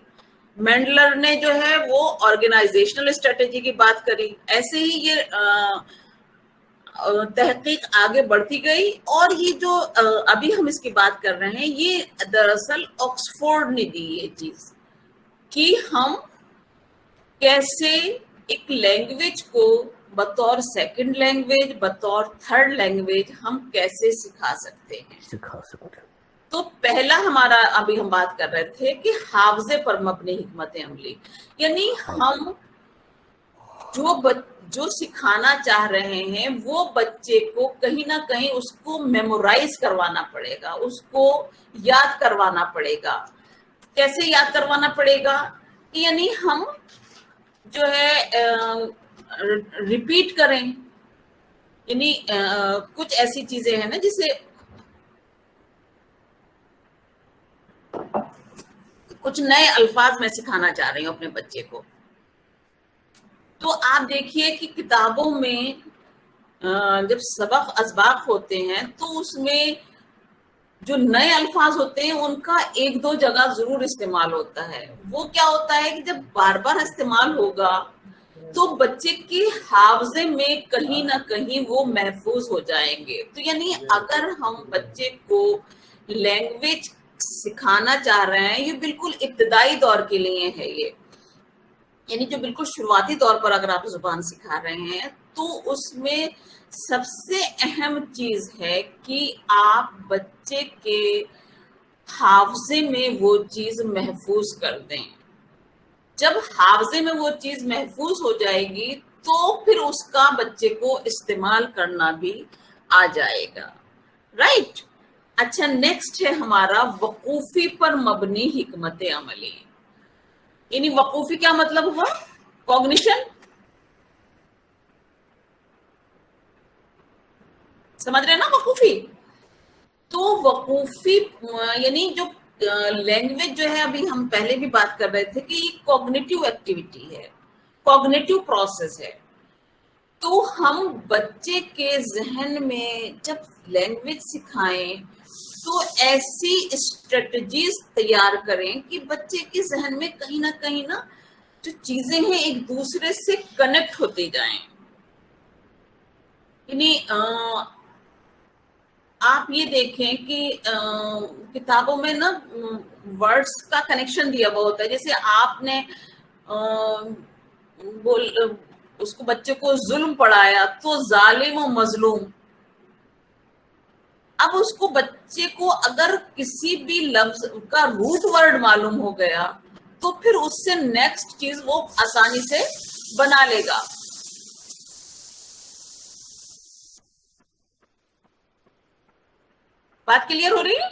مینڈلر نے جو ہے وہ آرگنائزیشنل اسٹریٹجی کی بات کری. ایسے ہی یہ تحقیق آگے بڑھتی گئی، اور یہ جو ابھی ہم اس کی بات کر رہے ہیں، یہ دراصل آکسفورڈ نے دی یہ چیز کہ ہم کیسے ایک لینگویج کو بطور سیکنڈ لینگویج، بطور تھرڈ لینگویج ہم کیسے سکھا سکتے ہیں. تو پہلا ہمارا ابھی ہم بات کر رہے تھے کہ حافظے پر مبنی حکمت عملی، یعنی ہم جو سکھانا چاہ رہے ہیں وہ بچے کو کہیں نہ کہیں اس کو میمورائز کروانا پڑے گا، اس کو یاد کروانا پڑے گا. کیسے یاد کروانا پڑے گا؟ یعنی ہم جو ہے ریپیٹ کریں. یعنی کچھ ایسی چیزیں ہیں نا جسے کچھ نئے الفاظ میں سکھانا چاہ رہی ہوں اپنے بچے کو. تو آپ دیکھیے کہ کتابوں میں جب سبق اسباق ہوتے ہیں تو اس میں جو نئے الفاظ ہوتے ہیں ان کا 1-2 جگہ ضرور استعمال ہوتا ہے. وہ کیا ہوتا ہے کہ جب بار بار استعمال ہوگا تو بچے کے حافظے میں کہیں نہ کہیں وہ محفوظ ہو جائیں گے. تو یعنی اگر ہم بچے کو لینگویج سکھانا چاہ رہے ہیں، یہ بالکل ابتدائی دور کے لیے ہے، یہ یعنی جو بالکل شروعاتی طور پر اگر آپ زبان سکھا رہے ہیں تو اس میں سب سے اہم چیز ہے کہ آپ بچے کے حافظے میں وہ چیز محفوظ کر دیں. جب حافظے میں وہ چیز محفوظ ہو جائے گی تو پھر اس کا بچے کو استعمال کرنا بھی آ جائے گا. رائٹ. اچھا، نیکسٹ ہے ہمارا وقوفی پر مبنی حکمت عملی. یعنی وقوفی کیا مطلب ہوا؟ کوگنیشن. سمجھ رہے ہیں نا وقوفی؟ تو وقوفی یعنی جو لینگویج جو ہے، ابھی ہم پہلے بھی بات کر رہے تھے کہ یہ کوگنیٹیو ایکٹیویٹی ہے، کوگنیٹیو پروسیس ہے. تو ہم بچے کے ذہن میں جب لینگویج سکھائیں تو ایسی اسٹریٹجیز تیار کریں کہ بچے کے ذہن میں کہیں نہ کہیں نا جو چیزیں ہیں ایک دوسرے سے کنیکٹ ہوتی جائیں. یعنی آپ یہ دیکھیں کہ کتابوں میں نا ورڈز کا کنیکشن دیا ہوا ہوتا ہے. جیسے آپ نے اس کو بچے کو ظلم پڑھایا تو ظالم و مظلوم. اب اس کو بچے کو اگر کسی بھی لفظ کا روٹ ورڈ معلوم ہو گیا تو پھر اس سے نیکسٹ چیز وہ آسانی سے بنا لے گا. بات کلیئر ہو رہی ہے؟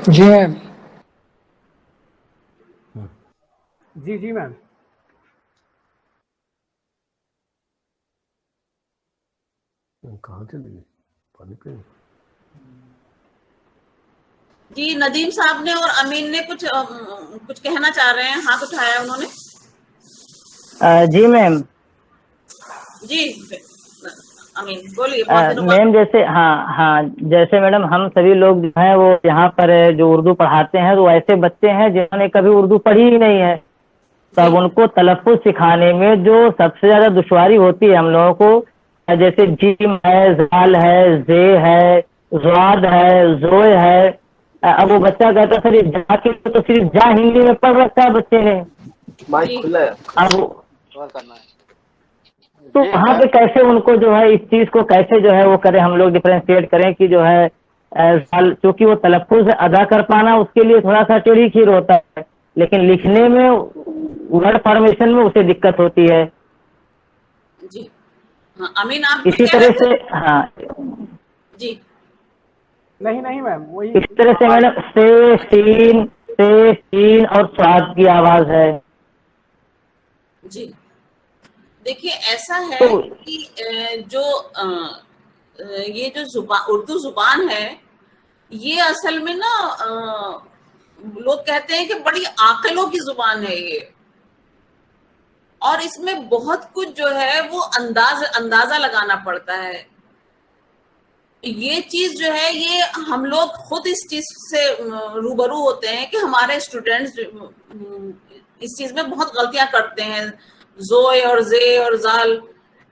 جی میم. جی میم. کہاں چلی گئی؟ پانی پہ. جی ندیم صاحب نے اور امین نے کچھ کہنا چاہ رہے ہیں. ہاتھ اٹھایا انہوں نے. جی میم. جی अमीन बोलिए बहुत दिनों बाद। मैम जैसे हाँ जैसे मैडम हम सभी लोग जो हैं वो यहाँ पर जो उर्दू पढ़ाते हैं तो ऐसे बच्चे हैं जिन्होंने कभी उर्दू पढ़ी ही नहीं है, तब उनको तलफ़्फ़ुज़ सिखाने में जो सबसे ज्यादा दुश्वारी होती है हम लोगों को, जैसे जीम है, जाल है, जे है, ज़्वाद है, ज़ोए है, अब वो बच्चा कहता सर ये जा के तो सिर्फ जा हिंदी में पढ़ रखा है बच्चे ने, माइक खुला है अब तो वहाँ पे कैसे उनको जो है इस चीज को कैसे जो है वो करें, हम लोग डिफरेंशिएट करें कि जो है क्योंकि वो तलफ़्फ़ुज़ अदा कर पाना उसके लिए थोड़ा सा टेढ़ी खीर होता है, लेकिन लिखने में वर्ड फॉर्मेशन में उसे दिक्कत होती है। जी हाँ अमीन आप इसी तरह से हाँ जी नहीं मैम वही इस तरह से मैडम से सीन और स्वाद की आवाज है। जी देखिए ऐसा है कि जो ये जो जुबान उर्दू जुबान है ये असल में ना लोग कहते हैं कि बड़ी आकलों की जुबान है ये, और इसमें बहुत कुछ जो है वो अंदाजा लगाना पड़ता है। ये चीज जो है ये हम लोग खुद इस चीज से रूबरू होते हैं कि हमारे स्टूडेंट्स इस चीज में बहुत गलतियां करते हैं, जोए और जे और जाल।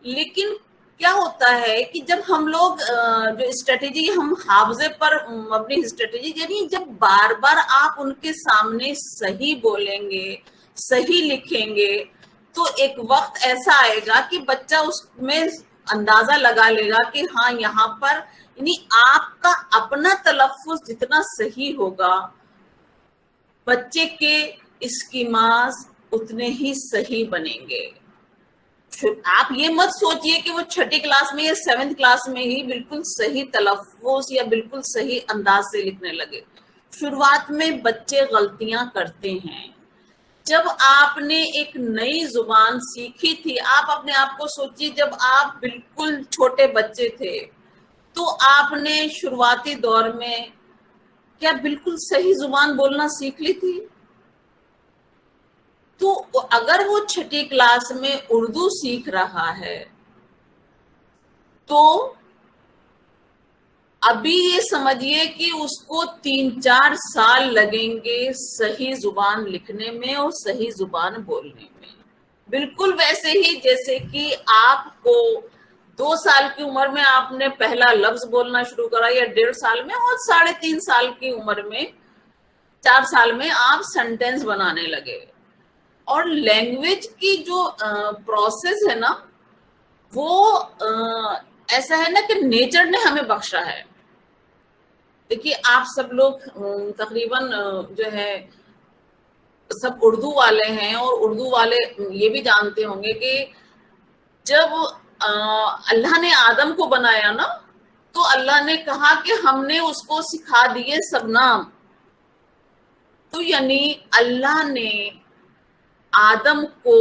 लेकिन क्या होता है कि जब हम लोग जो स्ट्रेटेजी हम हाफजे पर अपनी स्ट्रेटेजी यानी जब बार बार आप उनके सामने सही बोलेंगे, सही लिखेंगे, तो एक वक्त ऐसा आएगा कि बच्चा उसमें अंदाजा लगा लेगा कि हाँ यहाँ पर यानी आपका अपना तलफ़्फ़ुज़ जितना सही होगा बच्चे के स्कीमास उतने ही सही बनेंगे। आप ये मत सोचिए कि वो 6ठी क्लास में या 7th क्लास में ही बिल्कुल सही तलफ़्फ़ुज़ या बिल्कुल सही अंदाज से लिखने लगे। शुरुआत में बच्चे गलतियां करते हैं। जब आपने एक नई जुबान सीखी थी, आप अपने आप को सोचिए जब आप बिल्कुल छोटे बच्चे थे तो आपने शुरुआती दौर में क्या बिल्कुल सही जुबान बोलना सीख ली थी? तो अगर वो 6ठी क्लास में उर्दू सीख रहा है तो अभी ये समझिए कि उसको 3-4 साल लगेंगे सही जुबान लिखने में और सही जुबान बोलने में। बिल्कुल वैसे ही जैसे कि आपको 2 साल की उम्र में आपने पहला लफ्ज बोलना शुरू करा या 1.5 साल में, और 3.5 साल की उम्र में 4 साल में आप सेंटेंस बनाने लगे। और लैंग्वेज की जो प्रोसेस है ना वो ऐसा है ना कि नेचर ने हमें बख्शा है। देखिए आप सब लोग तकरीबन जो है सब उर्दू वाले हैं और उर्दू वाले ये भी जानते होंगे कि जब अल्लाह ने आदम को बनाया ना तो अल्लाह ने कहा कि हमने उसको सिखा दिए सब नाम। तो यानी अल्लाह ने आदम को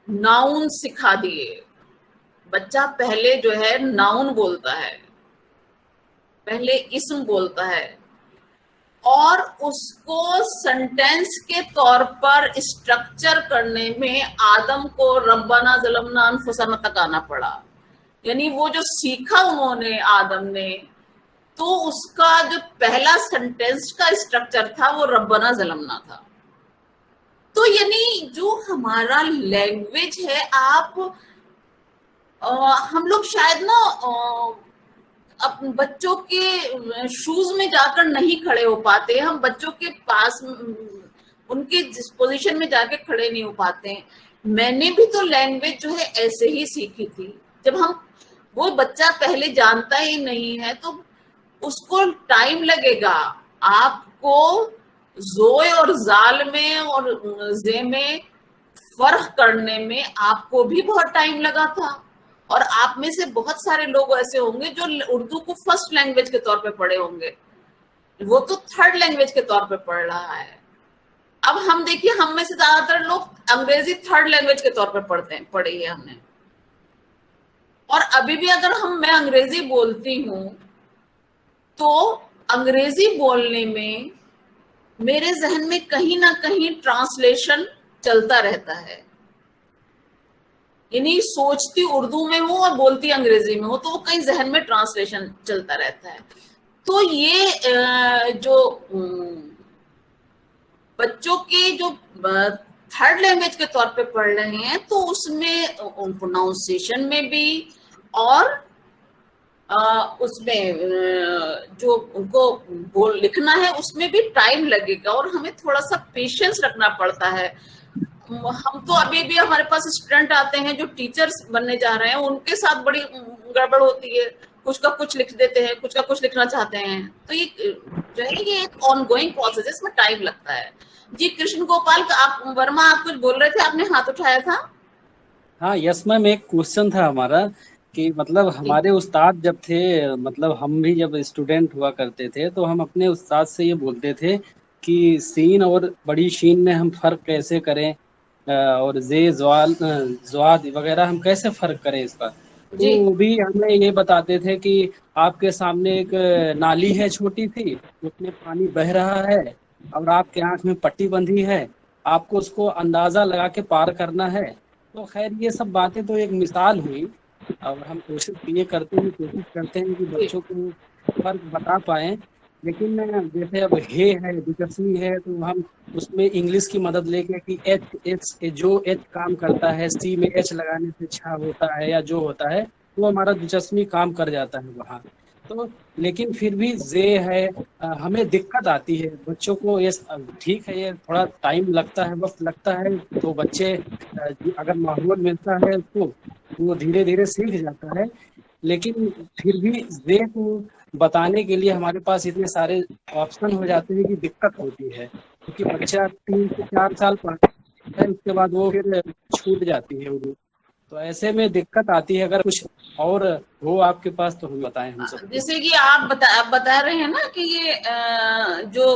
नाउन सिखा दिए। बच्चा पहले जो है नाउन बोलता है, पहले इस्म बोलता है और उसको सेंटेंस के तौर पर स्ट्रक्चर करने में आदम को रब्बाना ज़लमना अनफुसना तक आना पड़ा। यानी वो जो सीखा उन्होंने आदम ने, तो उसका जो पहला सेंटेंस का स्ट्रक्चर था वो रब्बाना ज़लमना था। तो यानी जो हमारा लैंग्वेज है हम लोग शायद ना अपने बच्चों के शूज में जाकर नहीं खड़े हो पाते, हम बच्चों के पास उनके जिस पोजीशन में जाके खड़े नहीं हो पाते हैं। मैंने भी तो लैंग्वेज जो है ऐसे ही सीखी थी। जब हम वो बच्चा पहले जानता ही नहीं है तो उसको टाइम लगेगा। आपको जोए और जाल में और जे में फर्क करने में आपको भी बहुत टाइम लगा था। और आप में से बहुत सारे लोग ऐसे होंगे जो उर्दू को फर्स्ट लैंग्वेज के तौर पे पढ़े होंगे, वो तो थर्ड लैंग्वेज के तौर पे पढ़ रहा है। अब हम देखिए हम में से ज्यादातर लोग अंग्रेजी थर्ड लैंग्वेज के तौर पे पढ़ी है हमने। और अभी भी अगर मैं अंग्रेजी बोलती हूँ तो अंग्रेजी बोलने में मेरे जहन में कहीं ना कहीं ट्रांसलेशन चलता रहता है। यानी सोचती उर्दू में हो और बोलती अंग्रेजी में हो, तो वो कहीं जहन में ट्रांसलेशन चलता रहता है। तो ये जो बच्चों के जो थर्ड लैंग्वेज के तौर पे पढ़ रहे हैं, तो उसमें प्रोनाउंसिएशन में भी और उसमें जो उनको लिखना है उसमें भी टाइम लगेगा, और हमें थोड़ा सा पेशेंस रखना पड़ता है। हम तो अभी भी हमारे पास स्टूडेंट आते हैं जो टीचर्स बनने जा रहे हैं, उनके साथ बड़ी गड़बड़ होती है, कुछ का कुछ लिख देते हैं, कुछ का कुछ लिखना चाहते हैं। तो ये जो है ये एक ऑनगोइंग प्रोसेस है, इसमें टाइम लगता है। जी कृष्ण गोपाल, आप वर्मा, आप कुछ बोल रहे थे, आपने हाथ उठाया था। हाँ यस मैम, एक क्वेश्चन था हमारा कि मतलब हमारे उस्ताद जब थे, मतलब हम भी जब स्टूडेंट हुआ करते थे, तो हम अपने उस्ताद से ये बोलते थे कि सीन और बड़ी शीन में हम फ़र्क कैसे करें, और जे ज़्वाद वगैरह हम कैसे फ़र्क करें इसका। तो वो भी हमें ये बताते थे कि आपके सामने एक नाली है छोटी सी, उसमें पानी बह रहा है और आपके आँख में पट्टी बंधी है, आपको उसको अंदाज़ा लगा के पार करना है। तो खैर ये सब बातें तो एक मिसाल हुई, और हम कोशिश करते हैं कि बच्चों को फर्क बता पाएँ। लेकिन जैसे अब हे है, दिलचस्पी है, तो हम उसमें इंग्लिश की मदद लेके कि एच जो एच काम करता है, सी में एच लगाने से छा होता है या जो होता है, वो हमारा दिलचस्पी काम कर जाता है वहाँ। तो लेकिन फिर भी जे है, हमें दिक्कत आती है बच्चों को। ये ठीक है, ये थोड़ा टाइम लगता है, वक्त लगता है, तो बच्चे अगर माहौल मिलता है उसको, वो धीरे धीरे सीख जाता है। लेकिन फिर भी जे को बताने के लिए हमारे पास इतने सारे ऑप्शन हो जाते हैं कि दिक्कत होती है, क्योंकि बच्चा 3 से 4 साल पढ़ता है, उसके बाद वो फिर छूट जाती है उर्दू। तो ऐसे में दिक्कत आती है। अगर कुछ और हो आपके पास तो हम बताएं हम सब। जैसे कि आप बता रहे हैं ना कि ये जो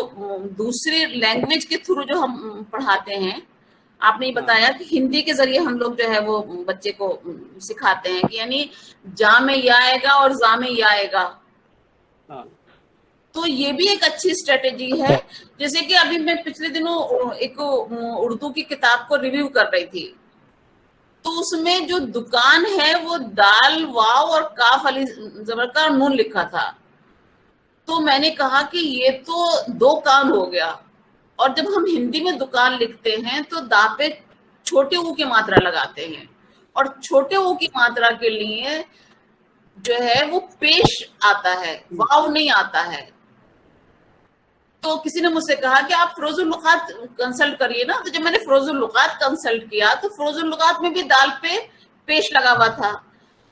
दूसरी लैंग्वेज के थ्रू जो हम पढ़ाते हैं, आपने बताया कि हिंदी के जरिए हम लोग जो है वो बच्चे को सिखाते हैं कि यानी जा में या आएगा और जा में या आएगा। तो ये भी एक अच्छी स्ट्रेटेजी है। जैसे कि अभी मैं पिछले दिनों एक उर्दू की किताब को रिव्यू कर रही थी, तो उसमें जो दुकान है वो दाल वाव और काफ अली जबर का नून लिखा था। तो मैंने कहा कि ये तो 2 कान हो गया, और जब हम हिंदी में दुकान लिखते हैं तो दा पे छोटे ऊ की मात्रा लगाते हैं, और छोटे ऊ की मात्रा के लिए जो है वो पेश आता है, वाव नहीं आता है। तो किसी ने मुझसे कहा कि आप फिरोजुल लुगात कंसल्ट करिए ना। तो जब मैंने फिरोजुल लुगात कंसल्ट किया तो फिरोजुल लुगात में भी दाल पे पेश लगा हुआ था।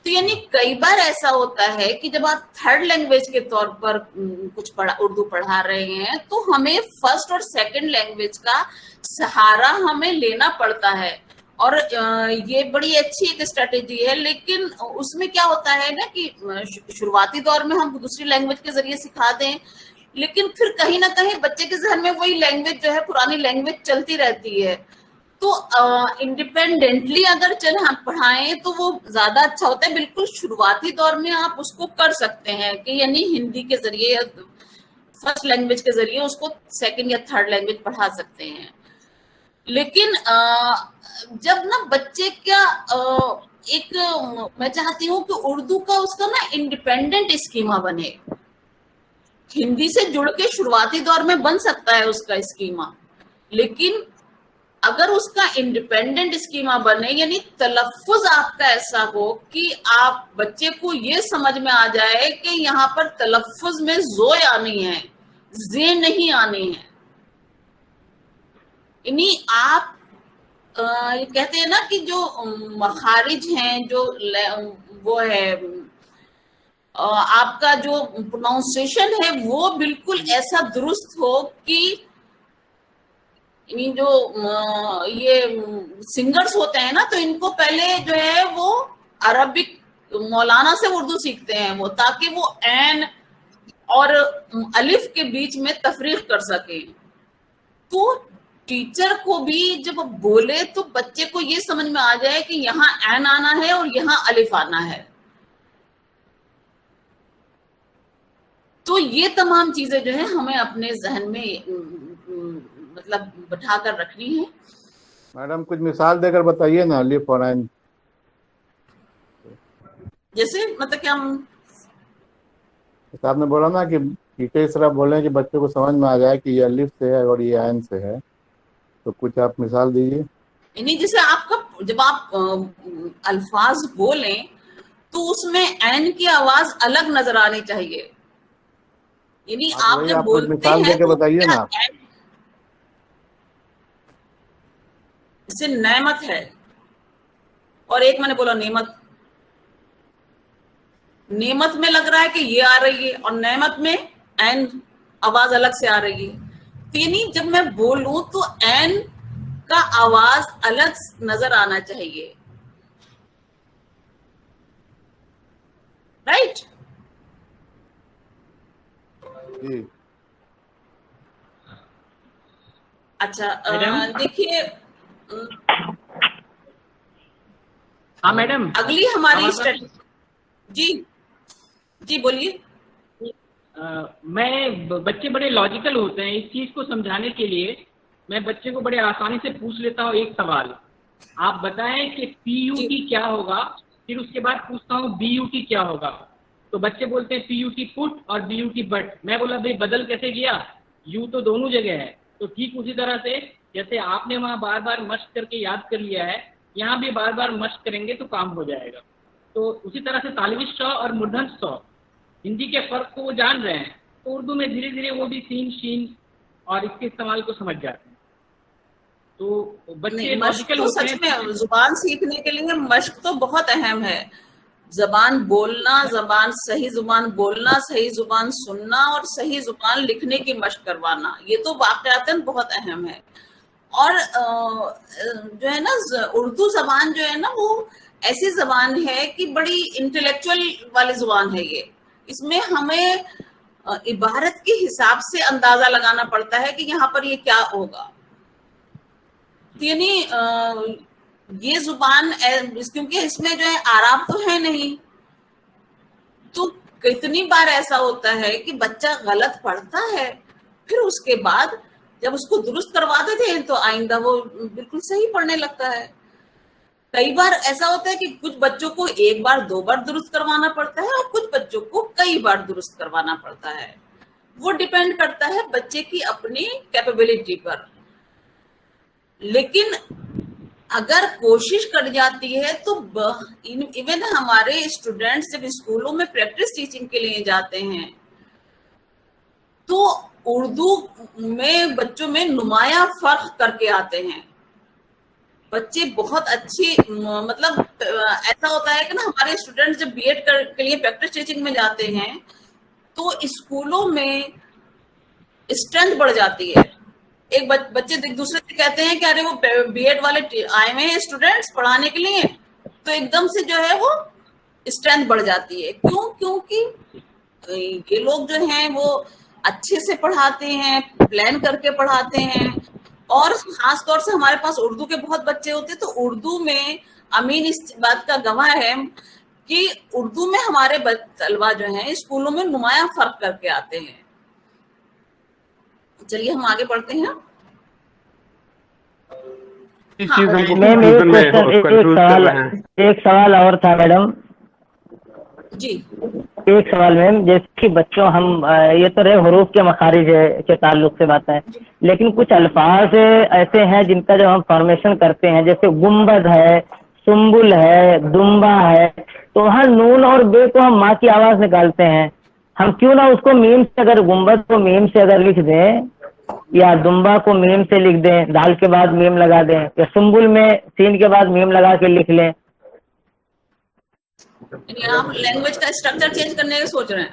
तो यानी कई बार ऐसा होता है कि जब आप थर्ड लैंग्वेज के तौर पर कुछ उर्दू पढ़ा रहे हैं, तो हमें फर्स्ट और सेकंड लैंग्वेज का सहारा हमें लेना पड़ता है, और ये बड़ी अच्छी एक स्ट्रेटेजी है। लेकिन उसमें क्या होता है ना कि शुरुआती दौर में हम दूसरी लैंग्वेज के जरिए सिखा दें, लेकिन फिर कहीं ना कहीं बच्चे के जहन में वही लैंग्वेज जो है, पुरानी लैंग्वेज चलती रहती है। तो इंडिपेंडेंटली अगर हम पढ़ाएं तो वो ज्यादा अच्छा होता है। बिल्कुल शुरुआती दौर में आप उसको कर सकते हैं कि यानी हिंदी के जरिए, फर्स्ट लैंग्वेज के जरिए उसको सेकंड या थर्ड लैंग्वेज पढ़ा सकते हैं। लेकिन जब ना बच्चे का एक मैं चाहती हूँ कि उर्दू का उसका ना इंडिपेंडेंट स्कीमा बने। हिंदी से जुड़ के शुरुआती दौर में बन सकता है उसका स्कीमा, लेकिन अगर उसका इंडिपेंडेंट स्कीमा बने, यानी तलफ्फुज आपका ऐसा हो कि आप बच्चे को ये समझ में आ जाए कि यहाँ पर तलफ्फुज में जोय आनी है, जे नहीं आनी है। यानी आप ये कहते हैं ना कि जो मखारिज हैं, जो वो है आपका जो प्रोनाउंसिएशन है वो बिल्कुल ऐसा दुरुस्त हो कि जो ये सिंगर्स होते हैं ना, तो इनको पहले जो है वो अरबिक मौलाना से उर्दू सीखते हैं वो, ताकि वो ऐन और अलिफ के बीच में तफरीक कर सके। तो टीचर को भी जब बोले तो बच्चे को ये समझ में आ जाए कि यहाँ ऐन आना है और यहाँ अलिफ आना है। तो ये तमाम चीजें जो है हमें अपने जहन में मतलब बैठा कर रखनी है। मैडम कुछ मिसाल देकर बताइए ना अलिफ और ऐन। जैसे मतलब कि हम आपने बोला ना कि टीचर इस तरह बोले कि बच्चों को समझ में आ जाए कि ये अलिफ से है और ये आयन से है, तो कुछ आप मिसाल दीजिए। नहीं, जैसे आपका जब आप अल्फाज बोलें तो उसमें एन की आवाज अलग नजर आनी चाहिए, यानी आप जब बोलते मिसाल हैं देके बताइए ना। जैसे नेमत है और एक मैंने बोला नेमत, नेमत में लग रहा है कि ये आ रही है और नेमत में एन आवाज अलग से आ रही है, यानी जब मैं बोलूं तो एन का आवाज अलग नजर आना चाहिए, राइट? अच्छा, देखिए, हाँ मैडम, अगली हमारी जी जी बोलिए। मैं बच्चे बड़े लॉजिकल होते हैं, इस चीज को समझाने के लिए मैं बच्चे को बड़े आसानी से पूछ लेता हूँ एक सवाल, आप बताएं कि PUT क्या होगा, फिर उसके बाद पूछता हूँ BUT क्या होगा, तो बच्चे बोलते हैं PUT पुट और BUT बट। मैं बोला भाई बदल कैसे गया, यू तो दोनों जगह है। तो ठीक उसी तरह से जैसे आपने वहाँ बार बार मश्क करके याद कर लिया है, यहाँ भी बार बार मश्क करेंगे तो काम हो जाएगा। तो उसी तरह से तालवी श और मूर्धन्य स हिंदी के फर्क को वो जान रहे हैं, तो उर्दू में धीरे धीरे वो भी सीन शीन और इसके इस्तेमाल को समझ जाते हैं। तो बच्चे लॉजिकल तो होते सच हैं। में जुबान सीखने के लिए मश्क तो बहुत अहम है, जबान बोलना, जबान सही जुबान बोलना, सही जुबान सुनना और सही जुबान लिखने की मश्क करवाना, ये तो वाकयातन बहुत अहम है। और जो है ना उर्दू जबान जो है ना वो ऐसी जबान है कि बड़ी इंटेलेक्चुअल वाली जुबान है ये, इसमें हमें इबारत के हिसाब से अंदाजा लगाना पड़ता है कि यहाँ पर ये क्या होगा। यानी ये जुबान क्योंकि इसमें जो है आराब तो है नहीं, तो कितनी बार ऐसा होता है कि बच्चा गलत पढ़ता है, फिर उसके बाद जब उसको दुरुस्त करवा देते हैं तो आइंदा वो बिल्कुल सही पढ़ने लगता है। कई बार ऐसा होता है कि कुछ बच्चों को एक बार दो बार दुरुस्त करवाना पड़ता है और कुछ बच्चों को कई बार दुरुस्त करवाना पड़ता है, वो डिपेंड करता है बच्चे की अपनी कैपेबिलिटी पर। लेकिन अगर कोशिश कर जाती है तो इवन हमारे स्टूडेंट्स जब स्कूलों में प्रैक्टिस टीचिंग के लिए जाते हैं तो उर्दू में बच्चों में नुमाया फर्क करके आते हैं। बच्चे बहुत अच्छी मतलब ऐसा होता है कि ना हमारे स्टूडेंट्स जब बीएड के लिए प्रैक्टिस टीचिंग में जाते हैं तो स्कूलों में स्ट्रेंथ बढ़ जाती है। एक बच्चे दूसरे से कहते हैं कि अरे वो बीएड वाले आए हुए हैं स्टूडेंट्स पढ़ाने के लिए, तो एकदम से जो है वो स्ट्रेंथ बढ़ जाती है। क्यों? क्योंकि ये लोग जो हैं वो अच्छे से पढ़ाते हैं, प्लान करके पढ़ाते हैं, और खास तौर से हमारे पास उर्दू के बहुत बच्चे होते हैं। तो उर्दू में अमीन इस बात का गवाह है कि उर्दू में हमारे तलबा जो हैं स्कूलों में नुमाया फर्क करके आते हैं। चलिए हम आगे बढ़ते हैं। एक सवाल और था मैडम जी। एक सवाल मैम, जैसे कि बच्चों हम ये तो रहे हुरूफ के मखारिज के ताल्लुक से बात है, लेकिन कुछ अल्फाज ऐसे हैं जिनका जब हम फॉर्मेशन करते हैं, जैसे गुम्बद है, सुम्बुल है, दुम्बा है, तो वहाँ नून और बे को हम माँ की आवाज निकालते हैं। हम क्यों ना उसको मीम से, अगर गुम्बद को मीम से अगर लिख दें या दुम्बा को मीम से लिख दें, दाल के बाद मीम लगा दें, या सुम्बुल में सीन के बाद मीम लगा के लिख लें। आप लैंग्वेज का स्ट्रक्चर चेंज करने का सोच रहे हैं?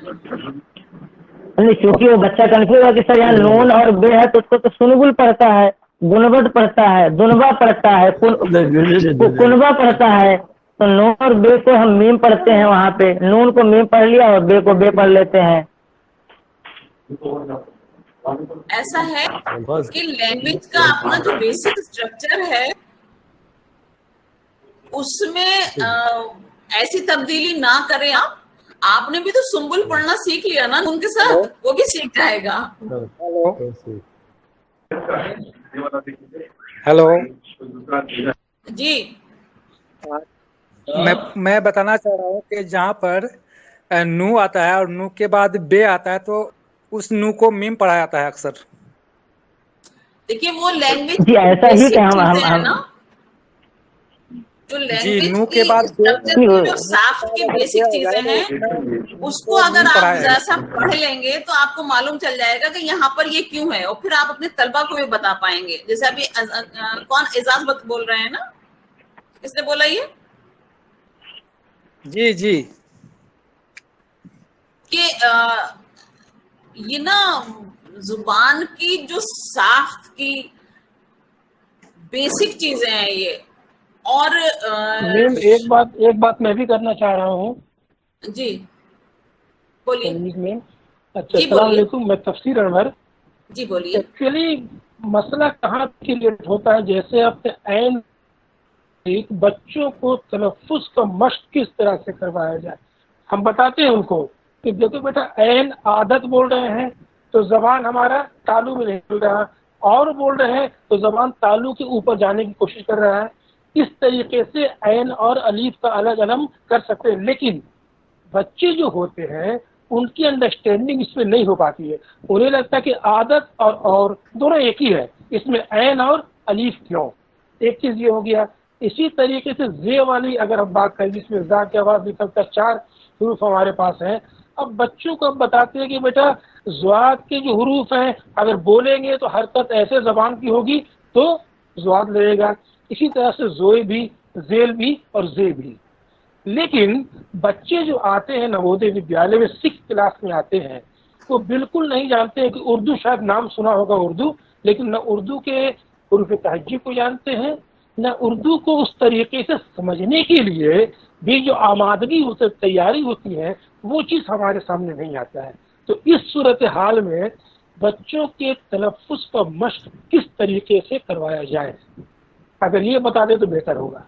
नहीं, क्योंकि वो बच्चा कंफ्यूज है कि सर यहाँ नून और बे है तो उसको तो सुनबुल पढ़ता है, गुनबद पढ़ता है, दुनबा पढ़ता है, कुनबा पढ़ता है, तो नून और बे को हम मीम पढ़ते हैं। वहाँ पे नून को मीम पढ़ लिया और बे को बे पढ़ लेते हैं। ऐसा है कि लैंग्वेज का अपना जो बेसिक स्ट्रक्चर है उसमें ऐसी तब्दीली ना करें। आपने भी तो सुम्बुल पढ़ना सीख लिया ना उनके साथ, वो भी सीख जाएगा। हेलो जी। मैं बताना चाह रहा हूँ कि जहाँ पर नू आता है और नू के बाद बे आता है तो उस नू को मीम पढ़ा जाता है अक्सर। देखिए वो लैंग्वेज जी ऐसा ही कि हम ना, जो जी लैंग्वेज नू के बाद जो साफ की बेसिक चीजें हैं उसको अगर आप जैसा पढ़ लेंगे तो आपको मालूम चल जाएगा कि यहाँ पर ये क्यों है, और फिर आप अपने तलबा को भी बता पाएंगे। जैसे अभी कौन एजाज बोल रहे हैं ना, किसने बोला ये? जी जी कि ये ना जुबान की जो साख्त की बेसिक चीजें हैं ये। और मैम एक बात मैं भी करना चाह रहा हूँ। जी बोलिए मैम। अच्छा अस्सलाम वालेकुम, मैं तफसीर अनवर। जी बोलिए। एक्चुअली मसला कहाँ क्लियर होता है, जैसे आपने ऐन एक बच्चों को तलफ़्फ़ुज़ का मश्क किस तरह से करवाया जाए, हम बताते हैं उनको कि देखो बेटा ऐन आदत बोल रहे हैं तो जबान हमारा तालू में नहीं चल रहा, और बोल रहे हैं तो जबान तालू के ऊपर जाने की कोशिश कर रहा है। इस तरीके से ऐन और अलीफ का अलग अलग कर सकते हैं, लेकिन बच्चे जो होते हैं उनकी अंडरस्टैंडिंग इसमें नहीं हो पाती है। उन्हें लगता है कि आदत और दोनों एक ही है, इसमें ऐन और अलीफ क्यों। एक चीज़ ये हो गया। इसी तरीके से जे वाली अगर हम बात करें जिसमें जा की आवाज़ निकलता 4 हरूफ हमारे पास हैं। अब बच्चों को हम बताते हैं कि बेटा ज़्वाद के जो हरूफ हैं अगर बोलेंगे तो हरकत ऐसे ज़बान की होगी तो ज़्वाद लगेगा। इसी तरह से जोए भी, जेल भी और जे भी। लेकिन बच्चे जो आते हैं नवोदय विद्यालय में 6th क्लास में आते हैं वो बिल्कुल नहीं जानते हैं कि उर्दू, शायद नाम सुना होगा उर्दू, लेकिन न उर्दू के हुरूफ तहज्जी को जानते हैं, न उर्दू को उस तरीके से समझने के लिए भी जो आमादगी होती, तैयारी होती है, वो चीज़ हमारे सामने नहीं आता है। तो इस सूरत हाल में बच्चों के तलफ़्फ़ुज़ का मश्क किस तरीके से करवाया जाए, अगर ये बता दे तो बेहतर होगा।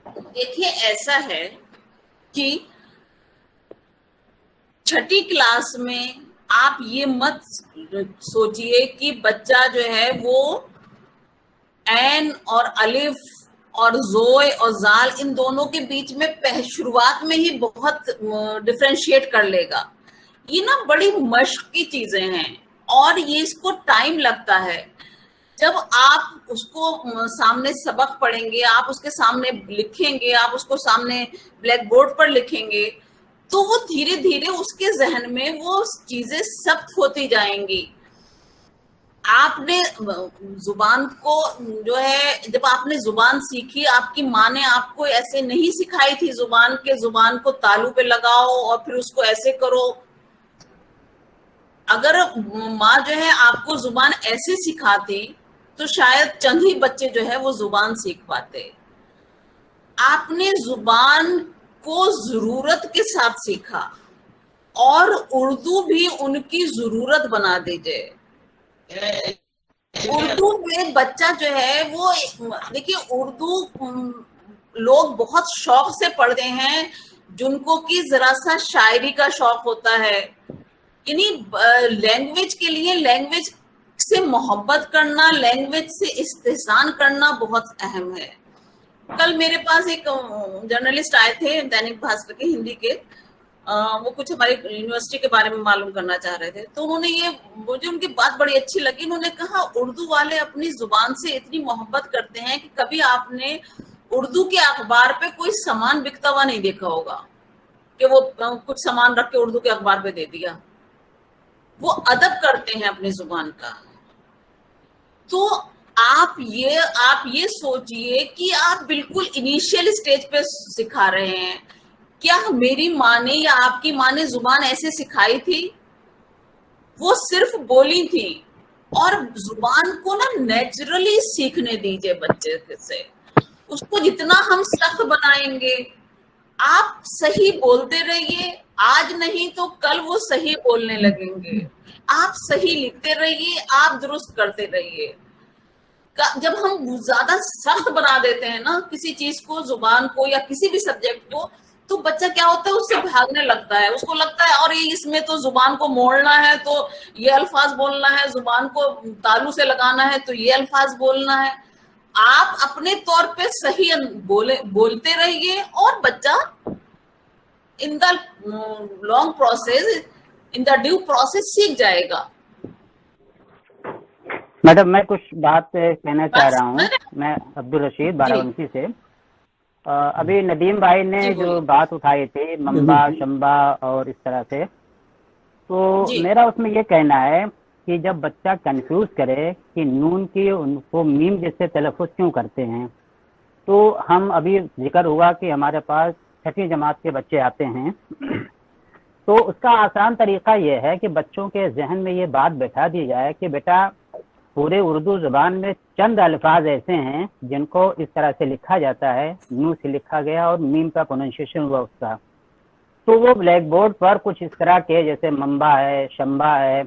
देखिए ऐसा है कि 6ठी क्लास में आप ये मत सोचिए कि बच्चा जो है वो ऐन और अलिफ और जोए और जाल इन दोनों के बीच में शुरुआत में ही बहुत डिफरेंशिएट कर लेगा। ये ना बड़ी मश्क की चीजें हैं और ये इसको टाइम लगता है। जब आप उसको सामने सबक पढ़ेंगे, आप उसके सामने लिखेंगे, आप उसको सामने ब्लैक बोर्ड पर लिखेंगे, तो वो धीरे धीरे उसके जहन में वो चीजें सख्त होती जाएंगी। आपने जुबान को जो है, जब आपने जुबान सीखी, आपकी माँ ने आपको ऐसे नहीं सिखाई थी जुबान को तालू पे लगाओ और फिर उसको ऐसे करो। अगर माँ जो है आपको जुबान ऐसे सिखाती तो शायद चंद ही बच्चे जो है वो जुबान सीख पाते। आपने जुबान को जरूरत के साथ सीखा और उर्दू भी उनकी जरूरत बना दीजिए। उर्दू में बच्चा जो है वो, देखिए उर्दू लोग बहुत शौक से पढ़ते हैं जिनको कि जरा सा शायरी का शौक होता है। यानी लैंग्वेज के लिए लैंग्वेज से मोहब्बत करना, लैंग्वेज से इस्तेहसान करना बहुत अहम है। कल मेरे पास एक जर्नलिस्ट आए थे दैनिक भास्कर के हिंदी के, वो कुछ हमारी यूनिवर्सिटी के बारे में मालूम करना चाह रहे थे। तो उन्होंने मुझे उनकी बात बड़ी अच्छी लगी। उन्होंने कहा उर्दू वाले अपनी जुबान से इतनी मोहब्बत करते हैं कि कभी आपने उर्दू के अखबार पे कोई सामान बिकता हुआ नहीं देखा होगा कि वो कुछ सामान रख के उर्दू के अखबार पे दे दिया। वो अदब करते हैं अपनी जुबान का। तो आप ये सोचिए कि आप बिल्कुल इनिशियल स्टेज पे सिखा रहे हैं। क्या मेरी माँ ने या आपकी माँ ने जुबान ऐसे सिखाई थी? वो सिर्फ बोली थी। और जुबान को ना नेचुरली सीखने दीजिए बच्चे से। उसको जितना हम सख्त बनाएंगे, आप सही बोलते रहिए, आज नहीं तो कल वो सही बोलने लगेंगे। आप सही लिखते रहिए, आप दुरुस्त करते रहिए। जब हम ज्यादा सख्त बना देते हैं ना किसी चीज को, जुबान को या किसी भी सब्जेक्ट को, तो बच्चा क्या होता है उससे भागने लगता है। उसको लगता है और ये इसमें तो जुबान को मोड़ना है तो ये अल्फाज बोलना है, जुबान को तालू से लगाना है तो ये अल्फाज बोलना है। आप अपने तौर पे सही बोलते रहिए और बच्चा in the long process, in the due process सीख जाएगा। मैडम मैं कुछ बात कहना चाह रहा हूँ। मैं अब्दुल रशीद बाराबंकी से। अभी नदीम भाई ने जो बात उठाई थी मंबा शंबा और इस तरह से, तो मेरा उसमें ये कहना है कि जब बच्चा कंफ्यूज करे कि नून की उनको मीम जैसे तलफ़ुज़ क्यों करते हैं, तो हम अभी जिक्र हुआ कि हमारे पास छठी जमात के बच्चे आते हैं, तो उसका आसान तरीका ये है कि बच्चों के जहन में ये बात बैठा दी जाए कि बेटा पूरे उर्दू ज़बान में चंद अल्फाज ऐसे हैं जिनको इस तरह से लिखा जाता है, नू से लिखा गया और मीम का प्रोनाउंसिएशन हुआ उसका, तो वो ब्लैक बोर्ड पर कुछ इस तरह के जैसे मंबा है, शंबा है,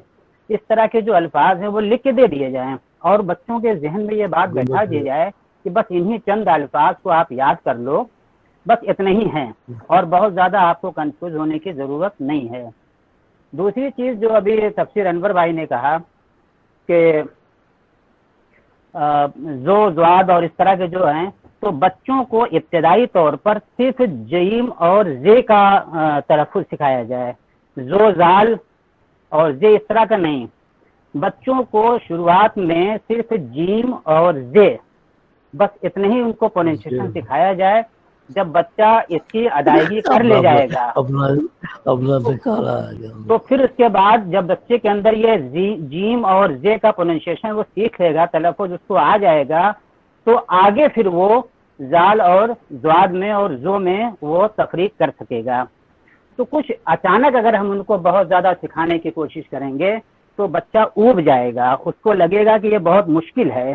इस तरह के जो अल्फाज हैं वो लिख के दे दिए जाएं और बच्चों के जहन में ये बात बैठा दी जाए कि बस इन्हीं चंद अल्फाज को आप याद कर लो, बस इतने ही हैं और बहुत ज़्यादा आपको कंफ्यूज होने की ज़रूरत नहीं है। दूसरी चीज़ जो अभी तफसीर अनवर भाई ने कहा कि जो ज़्वाद और इस तरह के जो हैं, तो बच्चों को इब्तदाई तौर पर सिर्फ जीम और जे का तलफ़ुज़ सिखाया जाए, जो जाल और जे इस तरह का नहीं। बच्चों को शुरुआत में सिर्फ जीम और जे बस इतने ही उनको प्रोनाउंसिएशन सिखाया जाए। जब बच्चा इसकी अदायगी कर ले जाएगा तो फिर उसके बाद जब बच्चे के अंदर ये जीम और जे का प्रोनाउंसिएशन वो सीख लेगा, तलफ़ुज़ उसको आ जाएगा, तो आगे फिर वो जाल और ज़्वाद में और जो में वो तफरीक कर सकेगा। तो कुछ अचानक अगर हम उनको बहुत ज़्यादा सिखाने की कोशिश करेंगे तो बच्चा ऊब जाएगा, उसको लगेगा कि ये बहुत मुश्किल है।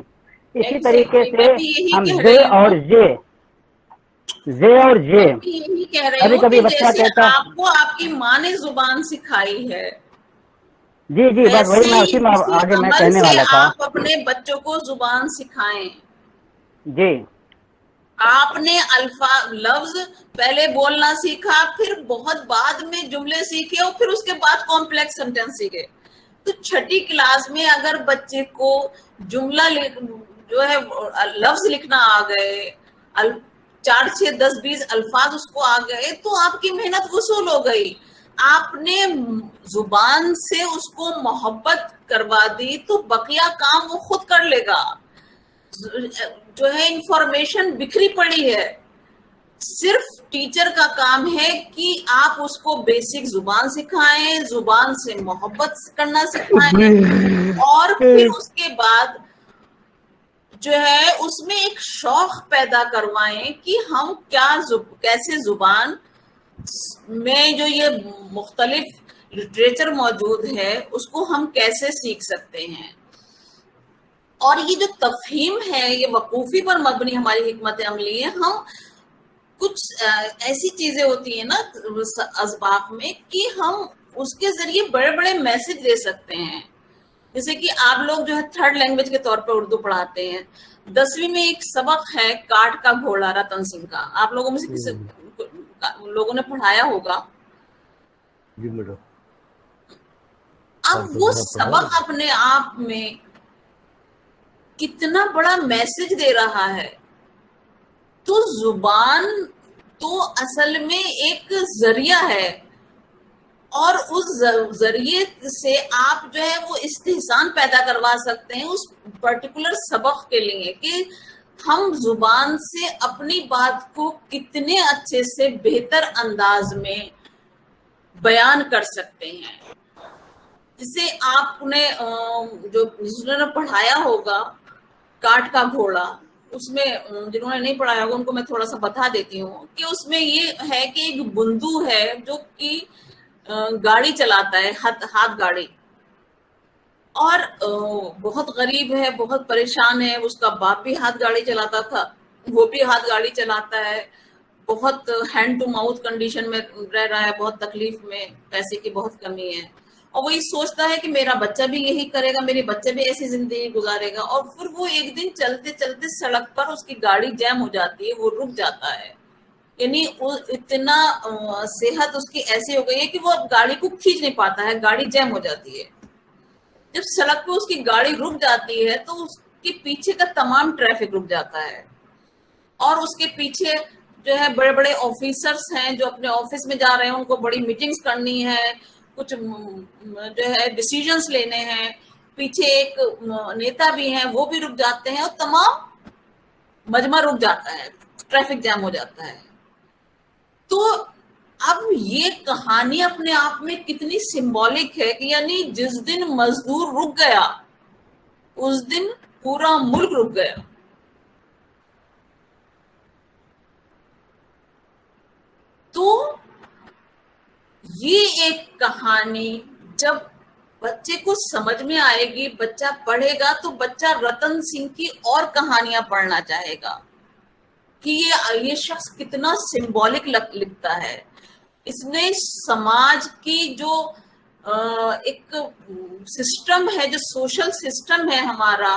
इसी तरीके से हम जे और जे यही कह रही हूँ कभी कि बच्चा जैसे कहता आपको आपकी माँ ने जुबान सिखाई है, जी बस वही मैं उसी में आगे मैं कहने वाला था। आप अपने बच्चों को जुबान सिखाएं। जी आपने लफ्ज पहले बोलना सीखा, फिर बहुत बाद में जुमले सीखे और फिर उसके बाद कॉम्प्लेक्स सेंटेंस सीखे। तो छठी क्लास में अगर बच्चे को जुमला जो है लफ्ज लिखना आ गए, 4, 6, 10, 20 अल्फाज उसको आ गए, तो आपकी मेहनत वसूल हो गई। आपने जुबान से उसको मोहब्बत करवा दी तो बकिया काम वो खुद कर लेगा। जो है इंफॉर्मेशन बिखरी पड़ी है, सिर्फ टीचर का काम है कि आप उसको बेसिक जुबान सिखाएं, जुबान से मोहब्बत करना सिखाएं और फिर उसके बाद जो है उसमें एक शौक पैदा करवाएं कि हम कैसे जुबान में जो ये मुख्तलिफ लिटरेचर मौजूद है उसको हम कैसे सीख सकते हैं। और ये जो तफहीम है ये वकूफी पर मबनी हमारी हिकमत अमली है। हम कुछ ऐसी चीजें होती है ना अज़बाक में कि हम उसके जरिए बड़े बड़े मैसेज दे सकते हैं। जैसे कि आप लोग जो है थर्ड लैंग्वेज के तौर पर उर्दू पढ़ाते हैं, 10वीं में एक सबक है काट का घोड़ा रतन सिंह का, आप लोगों में से किसी लोगों ने पढ़ाया होगा। जी मैडम। अब वो सबक अपने आप में कितना बड़ा मैसेज दे रहा है। तो जुबान तो असल में एक जरिया है और उस जरिए से आप जो है वो इस्तेहसान पैदा करवा सकते हैं उस पर्टिकुलर सबक के लिए कि हम जुबान से अपनी बात को कितने अच्छे से बेहतर अंदाज में बयान कर सकते हैं। जिसे आपने जो जिन्होंने पढ़ाया होगा काट का घोड़ा, उसमें जिन्होंने नहीं पढ़ाया होगा उनको मैं थोड़ा सा बता देती हूँ कि उसमें ये है कि एक बुंदू है जो कि गाड़ी चलाता है, हाथ गाड़ी, और बहुत गरीब है, बहुत परेशान है। उसका बाप भी हाथ गाड़ी चलाता था, वो भी हाथ गाड़ी चलाता है, बहुत हैंड टू माउथ कंडीशन में रह रहा है, बहुत तकलीफ में, पैसे की बहुत कमी है, और वो ये सोचता है कि मेरा बच्चा भी यही करेगा, मेरे बच्चे भी ऐसी जिंदगी गुजारेगा। और फिर वो एक दिन चलते चलते सड़क पर उसकी गाड़ी जैम हो जाती है, वो रुक जाता है। यानी इतना सेहत उसकी ऐसी हो गई है कि वो अब गाड़ी को खींच नहीं पाता है, गाड़ी जैम हो जाती है। जब सड़क पे उसकी गाड़ी रुक जाती है तो के पीछे का तमाम ट्रैफिक रुक जाता है, और उसके पीछे जो है बड़े बड़े ऑफिसर्स हैं जो अपने ऑफिस में जा रहे हैं, उनको बड़ी मीटिंग्स करनी है, कुछ जो है डिसीजंस लेने हैं, पीछे एक नेता भी हैं वो भी रुक जाते हैं, और तमाम मजमा रुक जाता है, ट्रैफिक जैम हो जाता है। तो अब ये कहानी अपने आप में कितनी सिंबॉलिक है कि यानी जिस दिन मजदूर रुक गया उस दिन पूरा मुल्क रुक गया। तो ये एक कहानी जब बच्चे को समझ में आएगी, बच्चा पढ़ेगा तो बच्चा रतन सिंह की और कहानियां पढ़ना चाहेगा कि ये शख्स कितना सिंबॉलिक लिखता है। इसने समाज की जो एक सिस्टम है, जो सोशल सिस्टम है हमारा,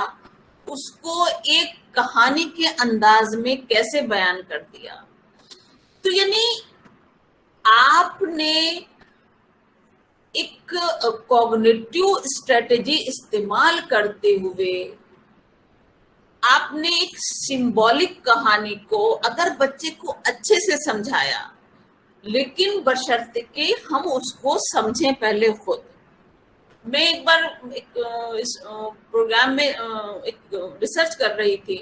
उसको एक कहानी के अंदाज में कैसे बयान कर दिया। तो यानी आपने एक कॉग्निटिव स्ट्रेटेजी इस्तेमाल करते हुए आपने एक सिंबॉलिक कहानी को अगर बच्चे को अच्छे से समझाया, लेकिन बशर्ते कि हम उसको समझें पहले खुद। मैं एक बार इस प्रोग्राम में एक रिसर्च कर रही थी,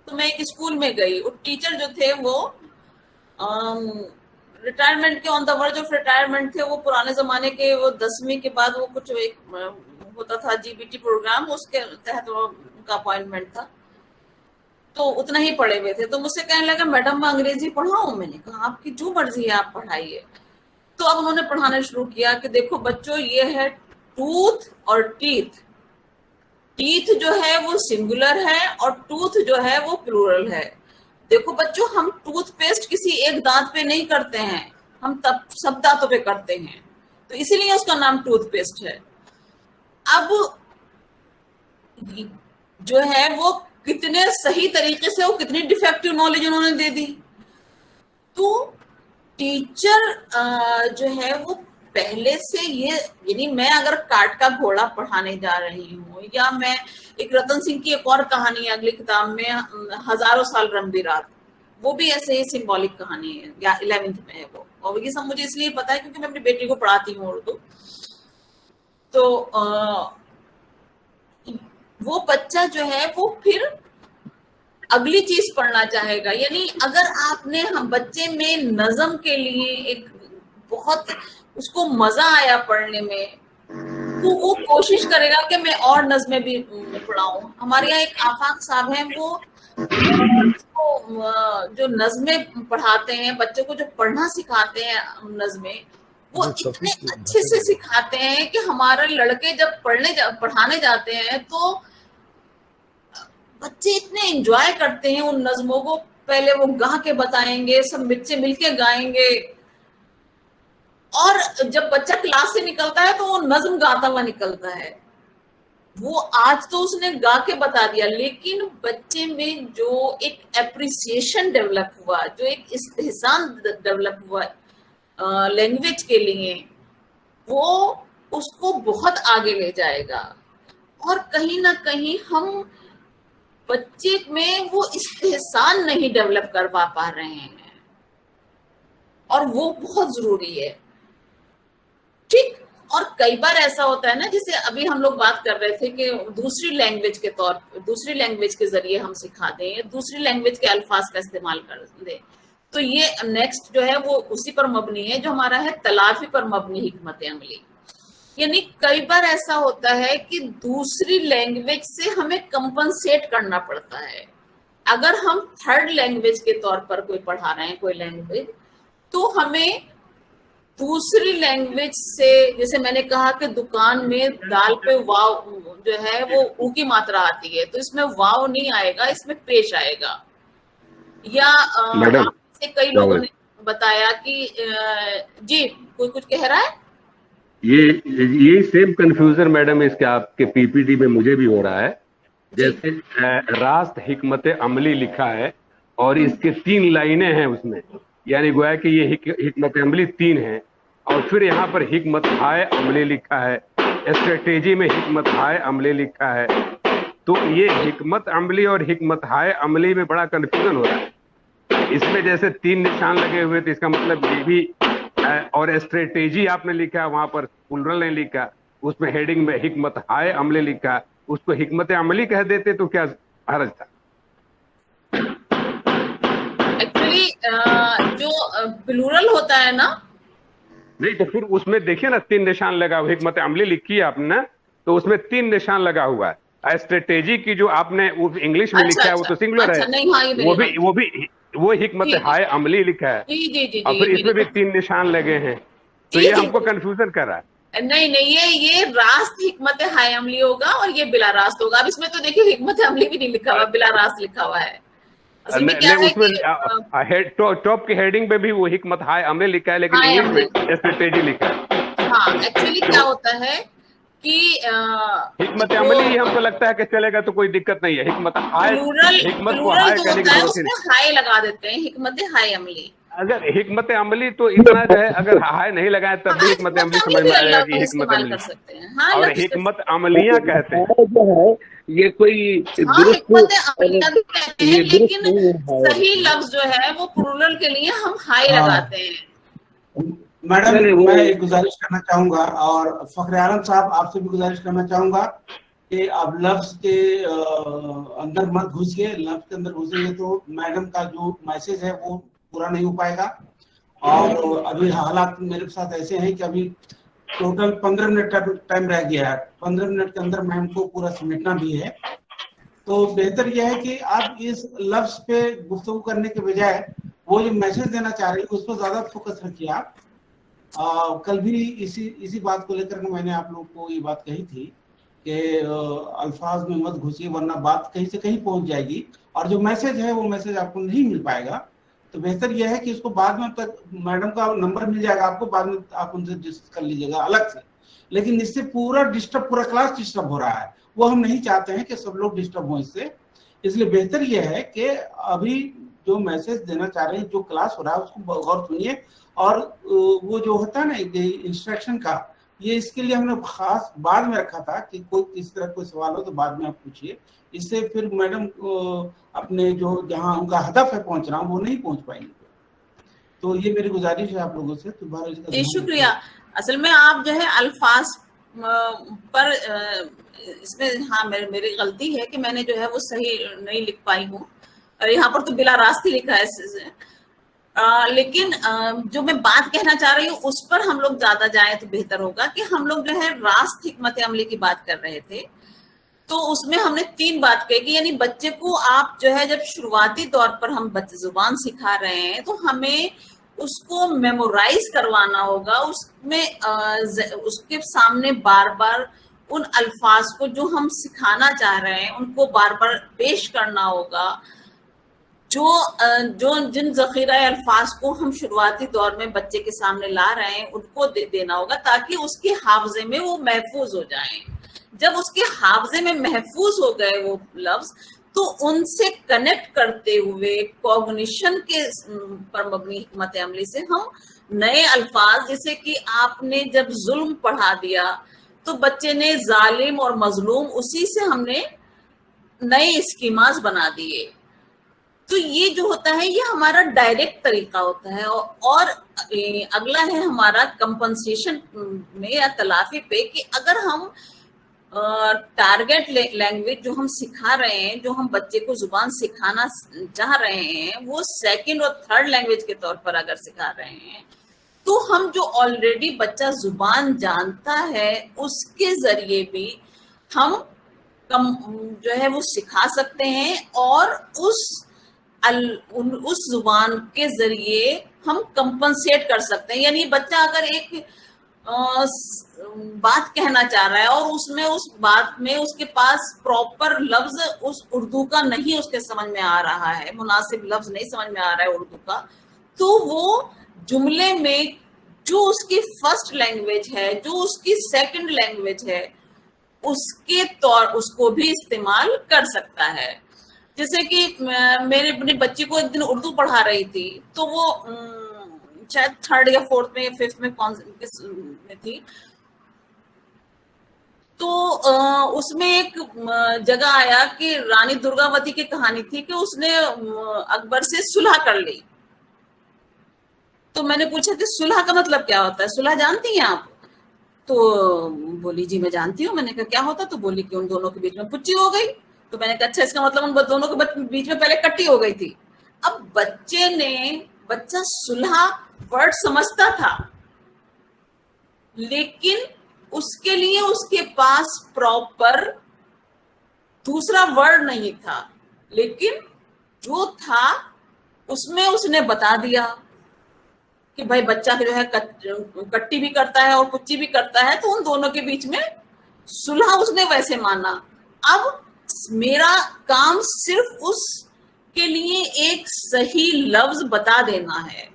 तो मैं एक स्कूल में गई, और टीचर जो थे वो रिटायरमेंट के on the verge of retirement थे। वो पुराने जमाने के, वो 10वीं के बाद वो कुछ एक होता था जीबीटी प्रोग्राम, उसके तहत वो उनका अपॉइंटमेंट था, तो उतना ही पढ़े हुए थे। तो मुझसे कहने लगा मैडम मैं अंग्रेजी पढ़ाऊं। मैंने कहा आपकी जो मर्जी है आप पढ़ाइए। तो अब उन्होंने पढ़ाना शुरू किया कि देखो बच्चों ये है टूथ और टीथ। टीथ जो है वो सिंगुलर है और टूथ जो है वो प्लूरल है। देखो बच्चों हम टूथपेस्ट किसी एक दांत पे नहीं करते हैं, हम तब सब दांतों पे करते हैं, तो इसीलिए उसका नाम टूथपेस्ट है। अब जो है वो कितने सही तरीके से, वो कितनी डिफेक्टिव नॉलेज उन्होंने दे दी। तो टीचर जो है वो पहले से ये, यानी मैं अगर काट का घोड़ा पढ़ाने जा रही हूँ, या मैं एक रतन सिंह की एक और कहानी अगली किताब में हजारों साल रंबी रात, वो भी ऐसे ही सिंबॉलिक कहानी है, या 11th में है वो। और ये सब मुझे इसलिए पता है क्योंकि मैं अपनी बेटी को पढ़ाती हूँ उर्दू। तो वो बच्चा जो है वो फिर अगली चीज पढ़ना चाहेगा। यानी अगर आपने हम बच्चे में नज्म के लिए एक बहुत उसको मजा आया पढ़ने में, तो वो कोशिश करेगा कि मैं और नज़में भी पढ़ाऊं। हमारे यहाँ एक आफाक साहब हैं, वो जो नज़में पढ़ाते हैं, बच्चों को जो पढ़ना सिखाते हैं नज़में, वो इतने अच्छे से सिखाते हैं कि हमारे लड़के जब पढ़ाने जाते हैं तो बच्चे इतने एंजॉय करते हैं उन नज़मों को। पहले वो गा के बताएंगे, सब बच्चे मिलके गाएंगे, और जब बच्चा क्लास से निकलता है तो वो नज्म गाता हुआ निकलता है। वो आज तो उसने गा के बता दिया, लेकिन बच्चे में जो एक एप्रिसिएशन डेवलप हुआ, जो एक इस्तेहसान डेवलप हुआ लैंग्वेज के लिए, वो उसको बहुत आगे ले जाएगा। और कहीं ना कहीं हम बच्चे में वो इस्तेहसान नहीं डेवलप कर पा रहे हैं, और वो बहुत जरूरी है। ठीक। और कई बार ऐसा होता है ना, जैसे अभी हम लोग बात कर रहे थे कि दूसरी लैंग्वेज के तौर पर, दूसरी लैंग्वेज के जरिए हम सिखा दें, दूसरी लैंग्वेज के अल्फाज का इस्तेमाल कर दें। तो ये नेक्स्ट जो है वो उसी पर मबनी है जो हमारा है तलाफी पर मबनी हिकमत अमली। यानी कई बार ऐसा होता है कि दूसरी लैंग्वेज से हमें कंपनसेट करना पड़ता है। अगर हम थर्ड लैंग्वेज के तौर पर कोई पढ़ा रहे हैं कोई लैंग्वेज, तो हमें दूसरी लैंग्वेज से, जैसे मैंने कहा कि दुकान में दाल पे वाव जो है वो ऊ की मात्रा आती है, तो इसमें वाव नहीं आएगा, इसमें पेश आएगा। या कई लोगों ने बताया कि जी कोई कुछ कह रहा है, ये सेम कंफ्यूजन मैडम इसके आपके पीपीटी में मुझे भी हो रहा है। जैसे रास्त हिकमत अमली लिखा है और इसके 3 लाइनें हैं उसमें, यानी गोया कि ये हिकमत अमली 3 है, और फिर यहाँ पर हिकमत हाय अमले लिखा है, स्ट्रेटेजी में हिकमत हाय अमले लिखा है, تو یہ حکمت عملی اور حکمت ہائے عملی میں بڑا کنفیوژن ہو رہا ہے. اس میں جیسے 3 نشان لگے ہوئے تھے، اس کا مطلب یہ بھی، اور اسٹریٹجی آپ نے لکھا وہاں پر پلرل نہیں لکھا، اس میں ہیڈنگ میں حکمت ہائے عملی لکھا، اس کو حکمت عملی کہہ دیتے تو کیا حرج تھا؟ ایکچولی جو پلورل ہوتا ہے نا، نہیں تو پھر اس میں دیکھیے نا 3 نشان لگا ہوا، حکمت عملی لکھی ہے آپ نے تو اس میں 3 نشان لگا ہوا ہے. اسٹریٹجی کی جو آپ نے انگلش میں لکھا ہے وہ تو سنگولر ہے، وہ حکمت ہائے عملی لکھا ہے، اور پھر اس میں بھی 3 نشان لگے ہیں، تو یہ ہم کو کنفیوژن کر رہا ہے. نہیں یہ راست حکمت ہائے عملی ہوگا اور یہ بلا راست ہوگا. اب اس میں تو دیکھیے حکمت عملی بھی نہیں لکھا ہوا، بلا راست لکھا ہوا ہے. اس میں ٹاپ کی ہیڈنگ پہ بھی وہ حکمت ہائے عملی لکھا ہے، لیکن انگلش میں اسٹریٹجی لکھا ہے. ہاں ایکچولی کیا ہوتا ہے کہ حکمت عملی ہی ہم کو لگتا ہے کہ چلے گا تو کوئی دقت نہیں ہے. حکمت ہائے، حکمت کو ہائے کہنے کی ضرورت نہیں، ہائے لگا دیتے ہیں، حکمت ہائے عملی. اگر حکمت عملی تو اتنا جو ہے، اگر ہائے نہیں لگائے تب بھی حکمت عملی سمجھ میں آئے گا کہ حکمت عملی، اور حکمت عملیاں کہتے ہیں جو ہے یہ کوئی حکمت عملیاں بھی کہتے ہیں، لیکن صحیح لفظ جو ہے وہ پلورل کے لیے ہم ہائے لگاتے ہیں. میڈم میں ایک گزارش کرنا چاہوں گا، اور فخر عالم صاحب آپ سے بھی گزارش کرنا چاہوں گا کہ اب لفظ کے اندر مت گھسیے. لفظ کے اندر گھسیں گے تو میڈم کا جو میسج ہے وہ پورا نہیں ہو پائے گا. اور ابھی حالات میرے ساتھ ایسے ہیں کہ ابھی ٹوٹل 15 منٹ ٹائم رہ گیا ہے. 15 منٹ کے اندر میم کو پورا سمیٹنا بھی ہے. تو بہتر یہ ہے کہ آپ اس لفظ پہ گفتگو کرنے کے بجائے وہ جو میسج دینا چاہ رہے ہیں اس پر زیادہ فوکس رکھیے. آپ کل بھی اسی بات کو لے کر میں نے آپ لوگ کو یہ بات کہی تھی کہ الفاظ میں مت گھسیے ورنہ بات کہیں سے کہیں پہنچ جائے گی، اور جو میسج ہے وہ میسج آپ کو نہیں مل پائے گا. تو بہتر یہ ہے کہ اس کو بعد میں تک میڈم کا نمبر مل جائے گا آپ کو، بعد میں آپ ان سے ڈسکس کر لیجیے گا الگ سے. لیکن اس سے پورا کلاس ڈسٹرب ہو رہا ہے، وہ ہم نہیں چاہتے ہیں کہ سب لوگ ڈسٹرب ہوں اس سے. اس لیے بہتر یہ ہے کہ ابھی جو میسج دینا چاہ رہے ہیں، جو کلاس ہو رہا ہے اس کو غور سنیے. اور وہ جو ہوتا ہے نا انسٹرکشن کا، یہ اس کے لیے ہم نے خاص بعد میں رکھا تھا کہ کوئی کس طرح کوئی سوال ہو تو بعد میں آپ پوچھیے. اس سے پھر میڈم اپنے جو جہاں ان کا ہدف ہے پہنچنا وہ نہیں پہنچ پائیں گے. تو یہ میری گزارش ہے آپ لوگوں سے. جی شکریہ. اصل میں آپ جو ہے الفاظ پر اس میں ہاں میری غلطی ہے کہ میں نے جو ہے وہ صحیح نہیں لکھ پائی ہوں، اور یہاں پر تو بلا راست ہی لکھا ہے. لیکن جو میں بات کہنا چاہ رہی ہوں اس پر ہم لوگ زیادہ جائیں تو بہتر ہوگا کہ ہم لوگ جو ہے راست حکمت عملی کی بات کر رہے تھے. تو اس میں ہم نے 3 بات کہی کہ یعنی بچے کو آپ جو ہے جب شروعاتی طور پر ہم بچے زبان سکھا رہے ہیں تو ہمیں اس کو میمورائز کروانا ہوگا. اس میں اس کے سامنے بار بار ان الفاظ کو جو ہم سکھانا چاہ رہے ہیں ان کو بار بار پیش کرنا ہوگا. جن ذخیرہ الفاظ کو ہم شروعاتی دور میں بچے کے سامنے لا رہے ہیں ان کو دینا ہوگا تاکہ اس کے حافظے میں وہ محفوظ ہو جائیں. جب اس کے حافظے میں محفوظ ہو گئے وہ لفظ تو ان سے کنیکٹ کرتے ہوئے کوگنیشن کے پر مبنی حکمت عملی سے ہم نئے الفاظ، جیسے کہ آپ نے جب ظلم پڑھا دیا تو بچے نے ظالم اور مظلوم، اسی سے ہم نے نئے اسکیماز بنا دیے. تو یہ جو ہوتا ہے یہ ہمارا ڈائریکٹ طریقہ ہوتا ہے. اور اگلا ہے ہمارا کمپنسیشن میں یا تلافی پہ کہ اگر ہم ٹارگیٹ لینگویج جو ہم سکھا رہے ہیں، جو ہم بچے کو زبان سکھانا چاہ رہے ہیں، وہ 2nd اور 3rd لینگویج کے طور پر اگر سکھا رہے ہیں تو ہم جو آلریڈی بچہ زبان جانتا ہے اس کے ذریعے بھی ہم جو ہے وہ سکھا سکتے ہیں، اور اس زبان کے ذریعے ہم کمپنسیٹ کر سکتے ہیں. یعنی بچہ اگر ایک بات کہنا چاہ رہا ہے اور اس بات میں اس کے پاس پراپر لفظ اس اردو کا نہیں اس کے سمجھ میں آ رہا ہے، مناسب لفظ نہیں سمجھ میں آ رہا ہے اردو کا، تو وہ جملے میں جو اس کی 1st لینگویج ہے، جو اس کی 2nd لینگویج ہے، اس کو بھی استعمال کر سکتا ہے. جیسے کہ میرے اپنی بچی کو ایک دن اردو پڑھا رہی تھی تو وہ شاید 3rd یا 4th میں یا 5th میں تھی. تو اس میں ایک جگہ آیا کہ رانی درگاوتی کی کہانی تھی کہ اس نے اکبر سے صلح کر لی. تو میں نے پوچھا کہ صلح کا مطلب کیا ہوتا ہے, صلح جانتی ہیں آپ؟ تو بولی جی میں جانتی ہوں. میں نے کہا کیا ہوتا؟ تو بولی کہ ان دونوں کے بیچ میں پچی ہو گئی. تو میں نے کہا اچھا اس کا مطلب ان دونوں کے بیچ میں پہلے کٹی ہو گئی تھی. اب بچہ صلح ورڈ سمجھتا تھا, لیکن اس کے لیے اس کے پاس پراپر دوسرا ورڈ نہیں تھا, لیکن جو تھا اس میں اس نے بتا دیا کہ بھائی بچہ جو ہے کٹی بھی کرتا ہے اور پچی بھی کرتا ہے, تو ان دونوں کے بیچ میں صلح اس نے ویسے مانا. اب میرا کام صرف اس کے لیے ایک صحیح لفظ بتا دینا ہے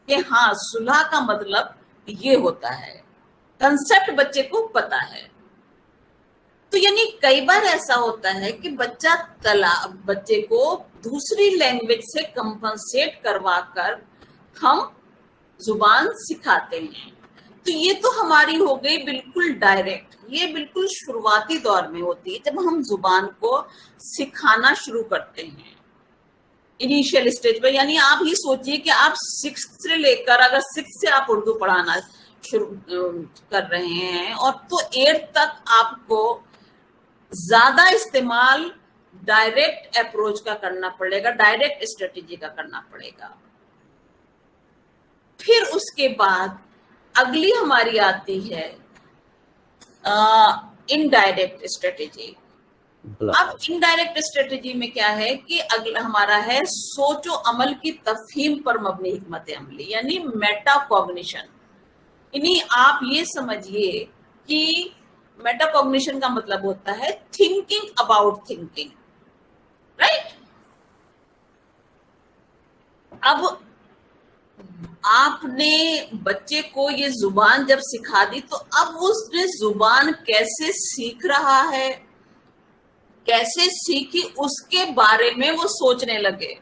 کہ ہاں صلح کا مطلب یہ ہوتا ہے, کنسپٹ بچے کو پتا ہے. تو یعنی کئی بار ایسا ہوتا ہے کہ بچے کو دوسری لینگویج سے کمپنسیٹ کروا کر ہم زبان سکھاتے ہیں. تو یہ تو ہماری ہو گئی بالکل ڈائریکٹ, یہ بالکل شروعاتی دور میں ہوتی ہے جب ہم زبان کو سکھانا شروع کرتے ہیں انیشیل اسٹیج پہ. یعنی آپ ہی سوچئے کہ آپ 6th سے لے کر, اگر 6th سے آپ اردو پڑھانا شروع کر رہے ہیں اور تو 8th تک آپ کو زیادہ استعمال ڈائریکٹ اپروچ کا کرنا پڑے گا, ڈائریکٹ اسٹریٹجی کا کرنا پڑے گا. پھر اس کے بعد اگلی ہماری آتی ہے انڈائریکٹ اسٹریٹجی. اب انڈائریکٹ اسٹریٹجی میں کیا ہے کہ اگلا ہمارا ہے سوچ و عمل کی تفہیم پر مبنی حکمت عملی, یعنی میٹا کوگنیشن. یعنی آپ یہ سمجھیے کہ میٹا کوگنیشن کا مطلب ہوتا ہے تھنکنگ اباؤٹ تھنکنگ, رائٹ. اب آپ نے بچے کو یہ زبان جب سکھا دی تو اب اس نے زبان کیسے سیکھ رہا ہے, کیسے سیکھی, اس کے بارے میں وہ سوچنے لگے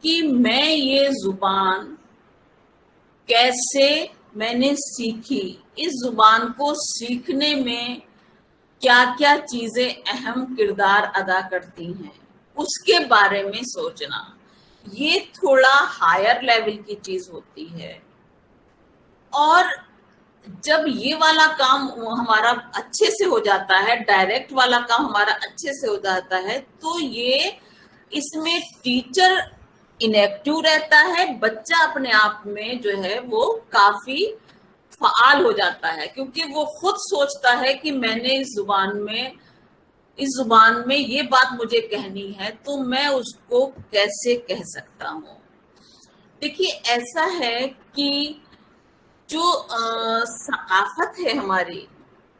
کہ میں یہ زبان کیسے میں نے سیکھی, اس زبان کو سیکھنے میں کیا کیا چیزیں اہم کردار ادا کرتی ہیں, اس کے بارے میں سوچنا. یہ تھوڑا ہائر لیول کی چیز ہوتی ہے. اور جب یہ والا کام ہمارا اچھے سے ہو جاتا ہے, ڈائریکٹ والا کام ہمارا اچھے سے ہو جاتا ہے, تو یہ اس میں ٹیچر انیکٹیو رہتا ہے, بچہ اپنے آپ میں جو ہے وہ کافی فعال ہو جاتا ہے, کیونکہ وہ خود سوچتا ہے کہ میں نے اس زبان میں یہ بات مجھے کہنی ہے, تو میں اس کو کیسے کہہ سکتا ہوں. دیکھیے ایسا ہے کہ جو ثقافت ہے ہماری,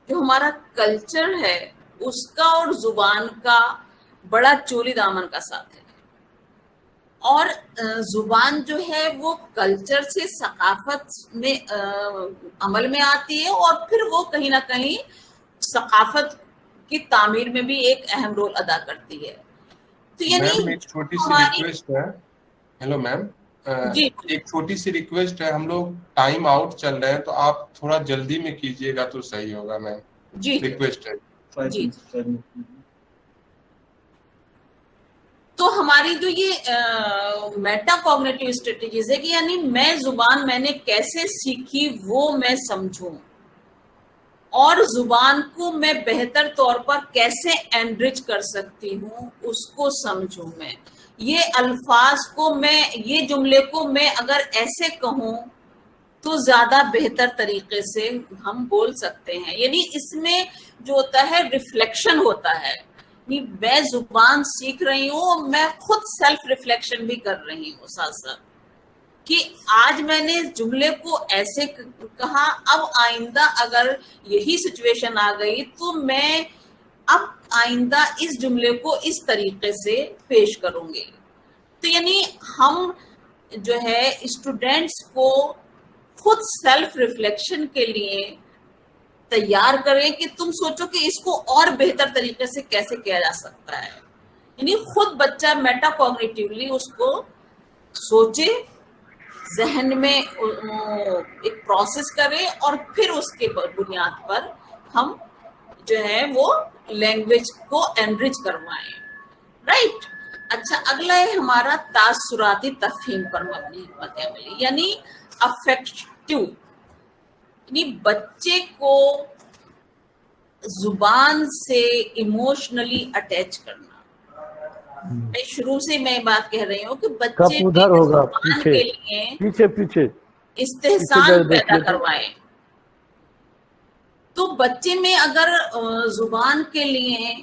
جو ہمارا کلچر ہے, اس کا اور زبان کا بڑا چولی دامن کا ساتھ ہے. اور زبان جو ہے وہ کلچر سے ثقافت میں عمل میں آتی ہے, اور پھر وہ کہیں نہ کہیں ثقافت کی تعمیر میں بھی ایک اہم رول ادا کرتی ہے. تو یعنی ایک چھوٹی سی ریکویسٹ ہے. ہیلو میم, ایک چھوٹی سی ریکویسٹ ہے, ہم لوگ ٹائم آؤٹ چل رہے ہیں تو آپ تھوڑا جلدی میں کیجئے گا تو صحیح ہوگا میم. جی ریکویسٹ ہے. جی. تو ہماری جو یہ میٹا کوگنیٹو اسٹریٹجیز ہے کہ یعنی میں زبان میں نے کیسے سیکھی وہ میں سمجھوں, اور زبان کو میں بہتر طور پر کیسے انرچ کر سکتی ہوں اس کو سمجھوں. میں یہ الفاظ کو, میں یہ جملے کو میں اگر ایسے کہوں تو زیادہ بہتر طریقے سے ہم بول سکتے ہیں. یعنی اس میں جو ہوتا ہے ریفلیکشن ہوتا ہے, میں زبان سیکھ رہی ہوں, میں خود سیلف ریفلیکشن بھی کر رہی ہوں ساتھ ساتھ کہ آج میں نے جملے کو ایسے کہا, اب آئندہ اگر یہی سچویشن آ گئی تو میں اب آئندہ اس جملے کو اس طریقے سے پیش کروں گی. تو یعنی ہم جو ہے اسٹوڈینٹس کو خود سیلف ریفلیکشن کے لیے تیار کریں کہ تم سوچو کہ اس کو اور بہتر طریقے سے کیسے کیا جا سکتا ہے. یعنی خود بچہ میٹا کوگنیٹیولی اس کو سوچے, ذہن میں ایک پروسیس کرے, اور پھر اس کے بنیاد پر ہم جو ہے وہ لینگویج کو انرچ کروائیں. رائٹ. اچھا اگلا ہے ہمارا تاثراتی تفہیم پر مبنی حکمت عملی، یعنی افیکٹو، یعنی بچے کو زبان سے ایموشنلی اٹیچ کرنا. میں شروع سے میں بات کہہ رہی ہوں کہ بچے ادھر ہوگا زبان کے لیے پیچھے استحسان پیدا کروائیں. تو بچے میں اگر زبان کے لیے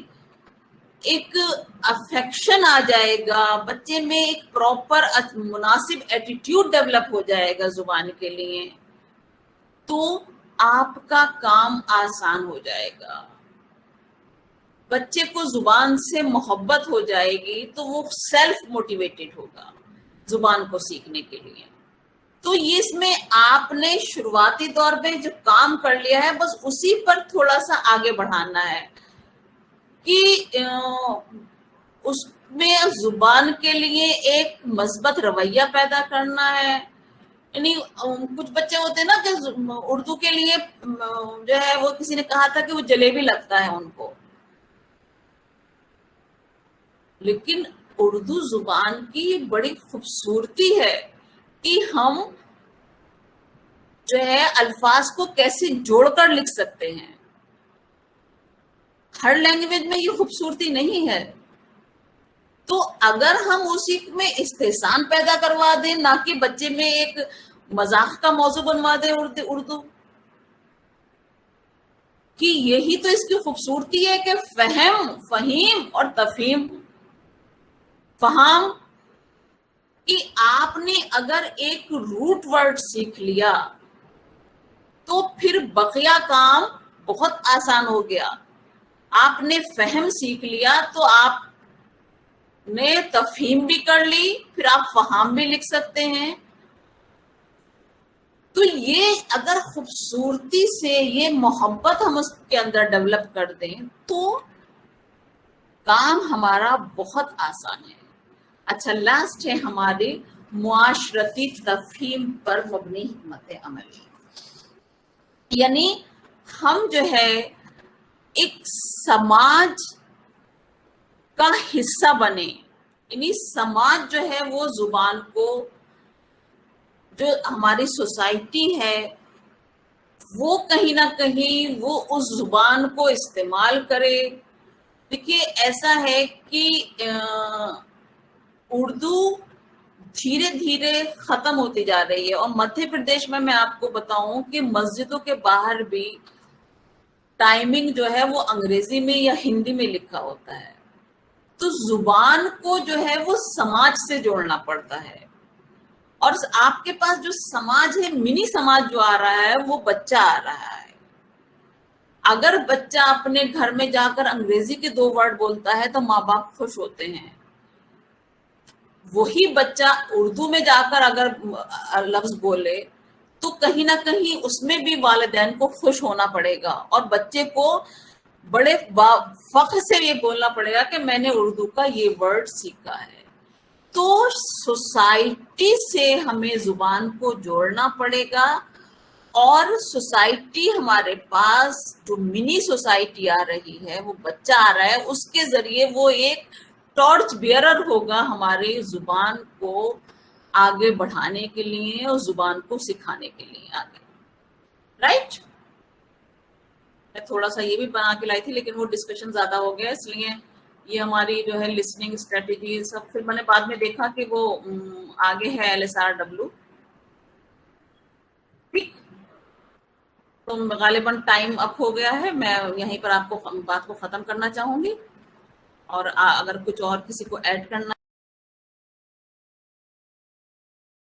ایک افیکشن آ جائے گا، بچے میں ایک پراپر مناسب ایٹیٹیوڈ ڈیولپ ہو جائے گا زبان کے لیے، تو آپ کا کام آسان ہو جائے گا. بچے کو زبان سے محبت ہو جائے گی تو وہ سیلف موٹیویٹڈ ہوگا زبان کو سیکھنے کے لیے. تو یہ اس میں آپ نے شروعاتی دور میں جو کام کر لیا ہے بس اسی پر تھوڑا سا آگے بڑھانا ہے کہ اس میں زبان کے لیے ایک مثبت رویہ پیدا کرنا ہے. یعنی کچھ بچے ہوتے ہیں نا کہ اردو کے لیے جو ہے وہ کسی نے کہا تھا کہ وہ جلیبی لگتا ہے ان کو، لیکن اردو زبان کی بڑی خوبصورتی ہے کہ ہم جو ہے الفاظ کو کیسے جوڑ کر لکھ سکتے ہیں. ہر لینگویج میں یہ خوبصورتی نہیں ہے. تو اگر ہم اسی میں استحسان پیدا کروا دیں، نہ کہ بچے میں ایک مذاق کا موضوع بنوا دیں اردو، کہ یہی تو اس کی خوبصورتی ہے کہ فہیم اور تفہیم. فہم کہ آپ نے اگر ایک روٹ ورڈ سیکھ لیا تو پھر بقیہ کام بہت آسان ہو گیا. آپ نے فہم سیکھ لیا تو آپ نے تفہیم بھی کر لی، پھر آپ فہم بھی لکھ سکتے ہیں. تو یہ اگر خوبصورتی سے یہ محبت ہم اس کے اندر ڈیولپ کر دیں تو کام ہمارا بہت آسان ہے. اچھا لاسٹ ہے ہماری معاشرتی تفہیم پر مبنی حکمت عملی، یعنی ہم جو ہے ایک سماج کا حصہ بنے. یعنی سماج جو ہے وہ زبان کو، جو ہماری سوسائٹی ہے وہ کہیں نہ کہیں وہ اس زبان کو استعمال کرے. دیکھیے ایسا ہے کہ اردو دھیرے دھیرے ختم ہوتی جا رہی ہے، اور مدھیہ پردیش میں آپ کو بتاؤں کہ مسجدوں کے باہر بھی ٹائمنگ جو ہے وہ انگریزی میں یا ہندی میں لکھا ہوتا ہے. تو زبان کو جو ہے وہ سماج سے جوڑنا پڑتا ہے، اور آپ کے پاس جو سماج ہے، منی سماج جو آ رہا ہے وہ بچہ آ رہا ہے. اگر بچہ اپنے گھر میں جا کر انگریزی کے 2 ورڈ بولتا ہے تو ماں باپ خوش ہوتے ہیں. وہی بچہ اردو میں جا کر اگر لفظ بولے تو کہیں نہ کہیں اس میں بھی والدین کو خوش ہونا پڑے گا، اور بچے کو بڑے فخر سے یہ بولنا پڑے گا کہ میں نے اردو کا یہ ورڈ سیکھا ہے. تو سوسائٹی سے ہمیں زبان کو جوڑنا پڑے گا، اور سوسائٹی ہمارے پاس جو منی سوسائٹی آ رہی ہے، وہ بچہ آ رہا ہے، اس کے ذریعے وہ ایک ٹارچ بیئرر ہوگا ہماری زبان کو آگے بڑھانے کے لیے اور زبان کو سکھانے کے لیے آگے. رائٹ. میں تھوڑا سا یہ بھی بنا کے لائی تھی لیکن وہ ڈسکشن زیادہ ہو گیا، اس لیے یہ ہماری جو ہے لسننگ اسٹریٹجی سب، پھر میں نے بعد میں دیکھا کہ وہ آگے ہے LSRW. ٹھیک. تو غالباً ٹائم اپ ہو گیا ہے، میں یہیں پر آپ کو بات کو ختم کرنا چاہوں گی، اور اگر کچھ اور کسی کو ایڈ کرنا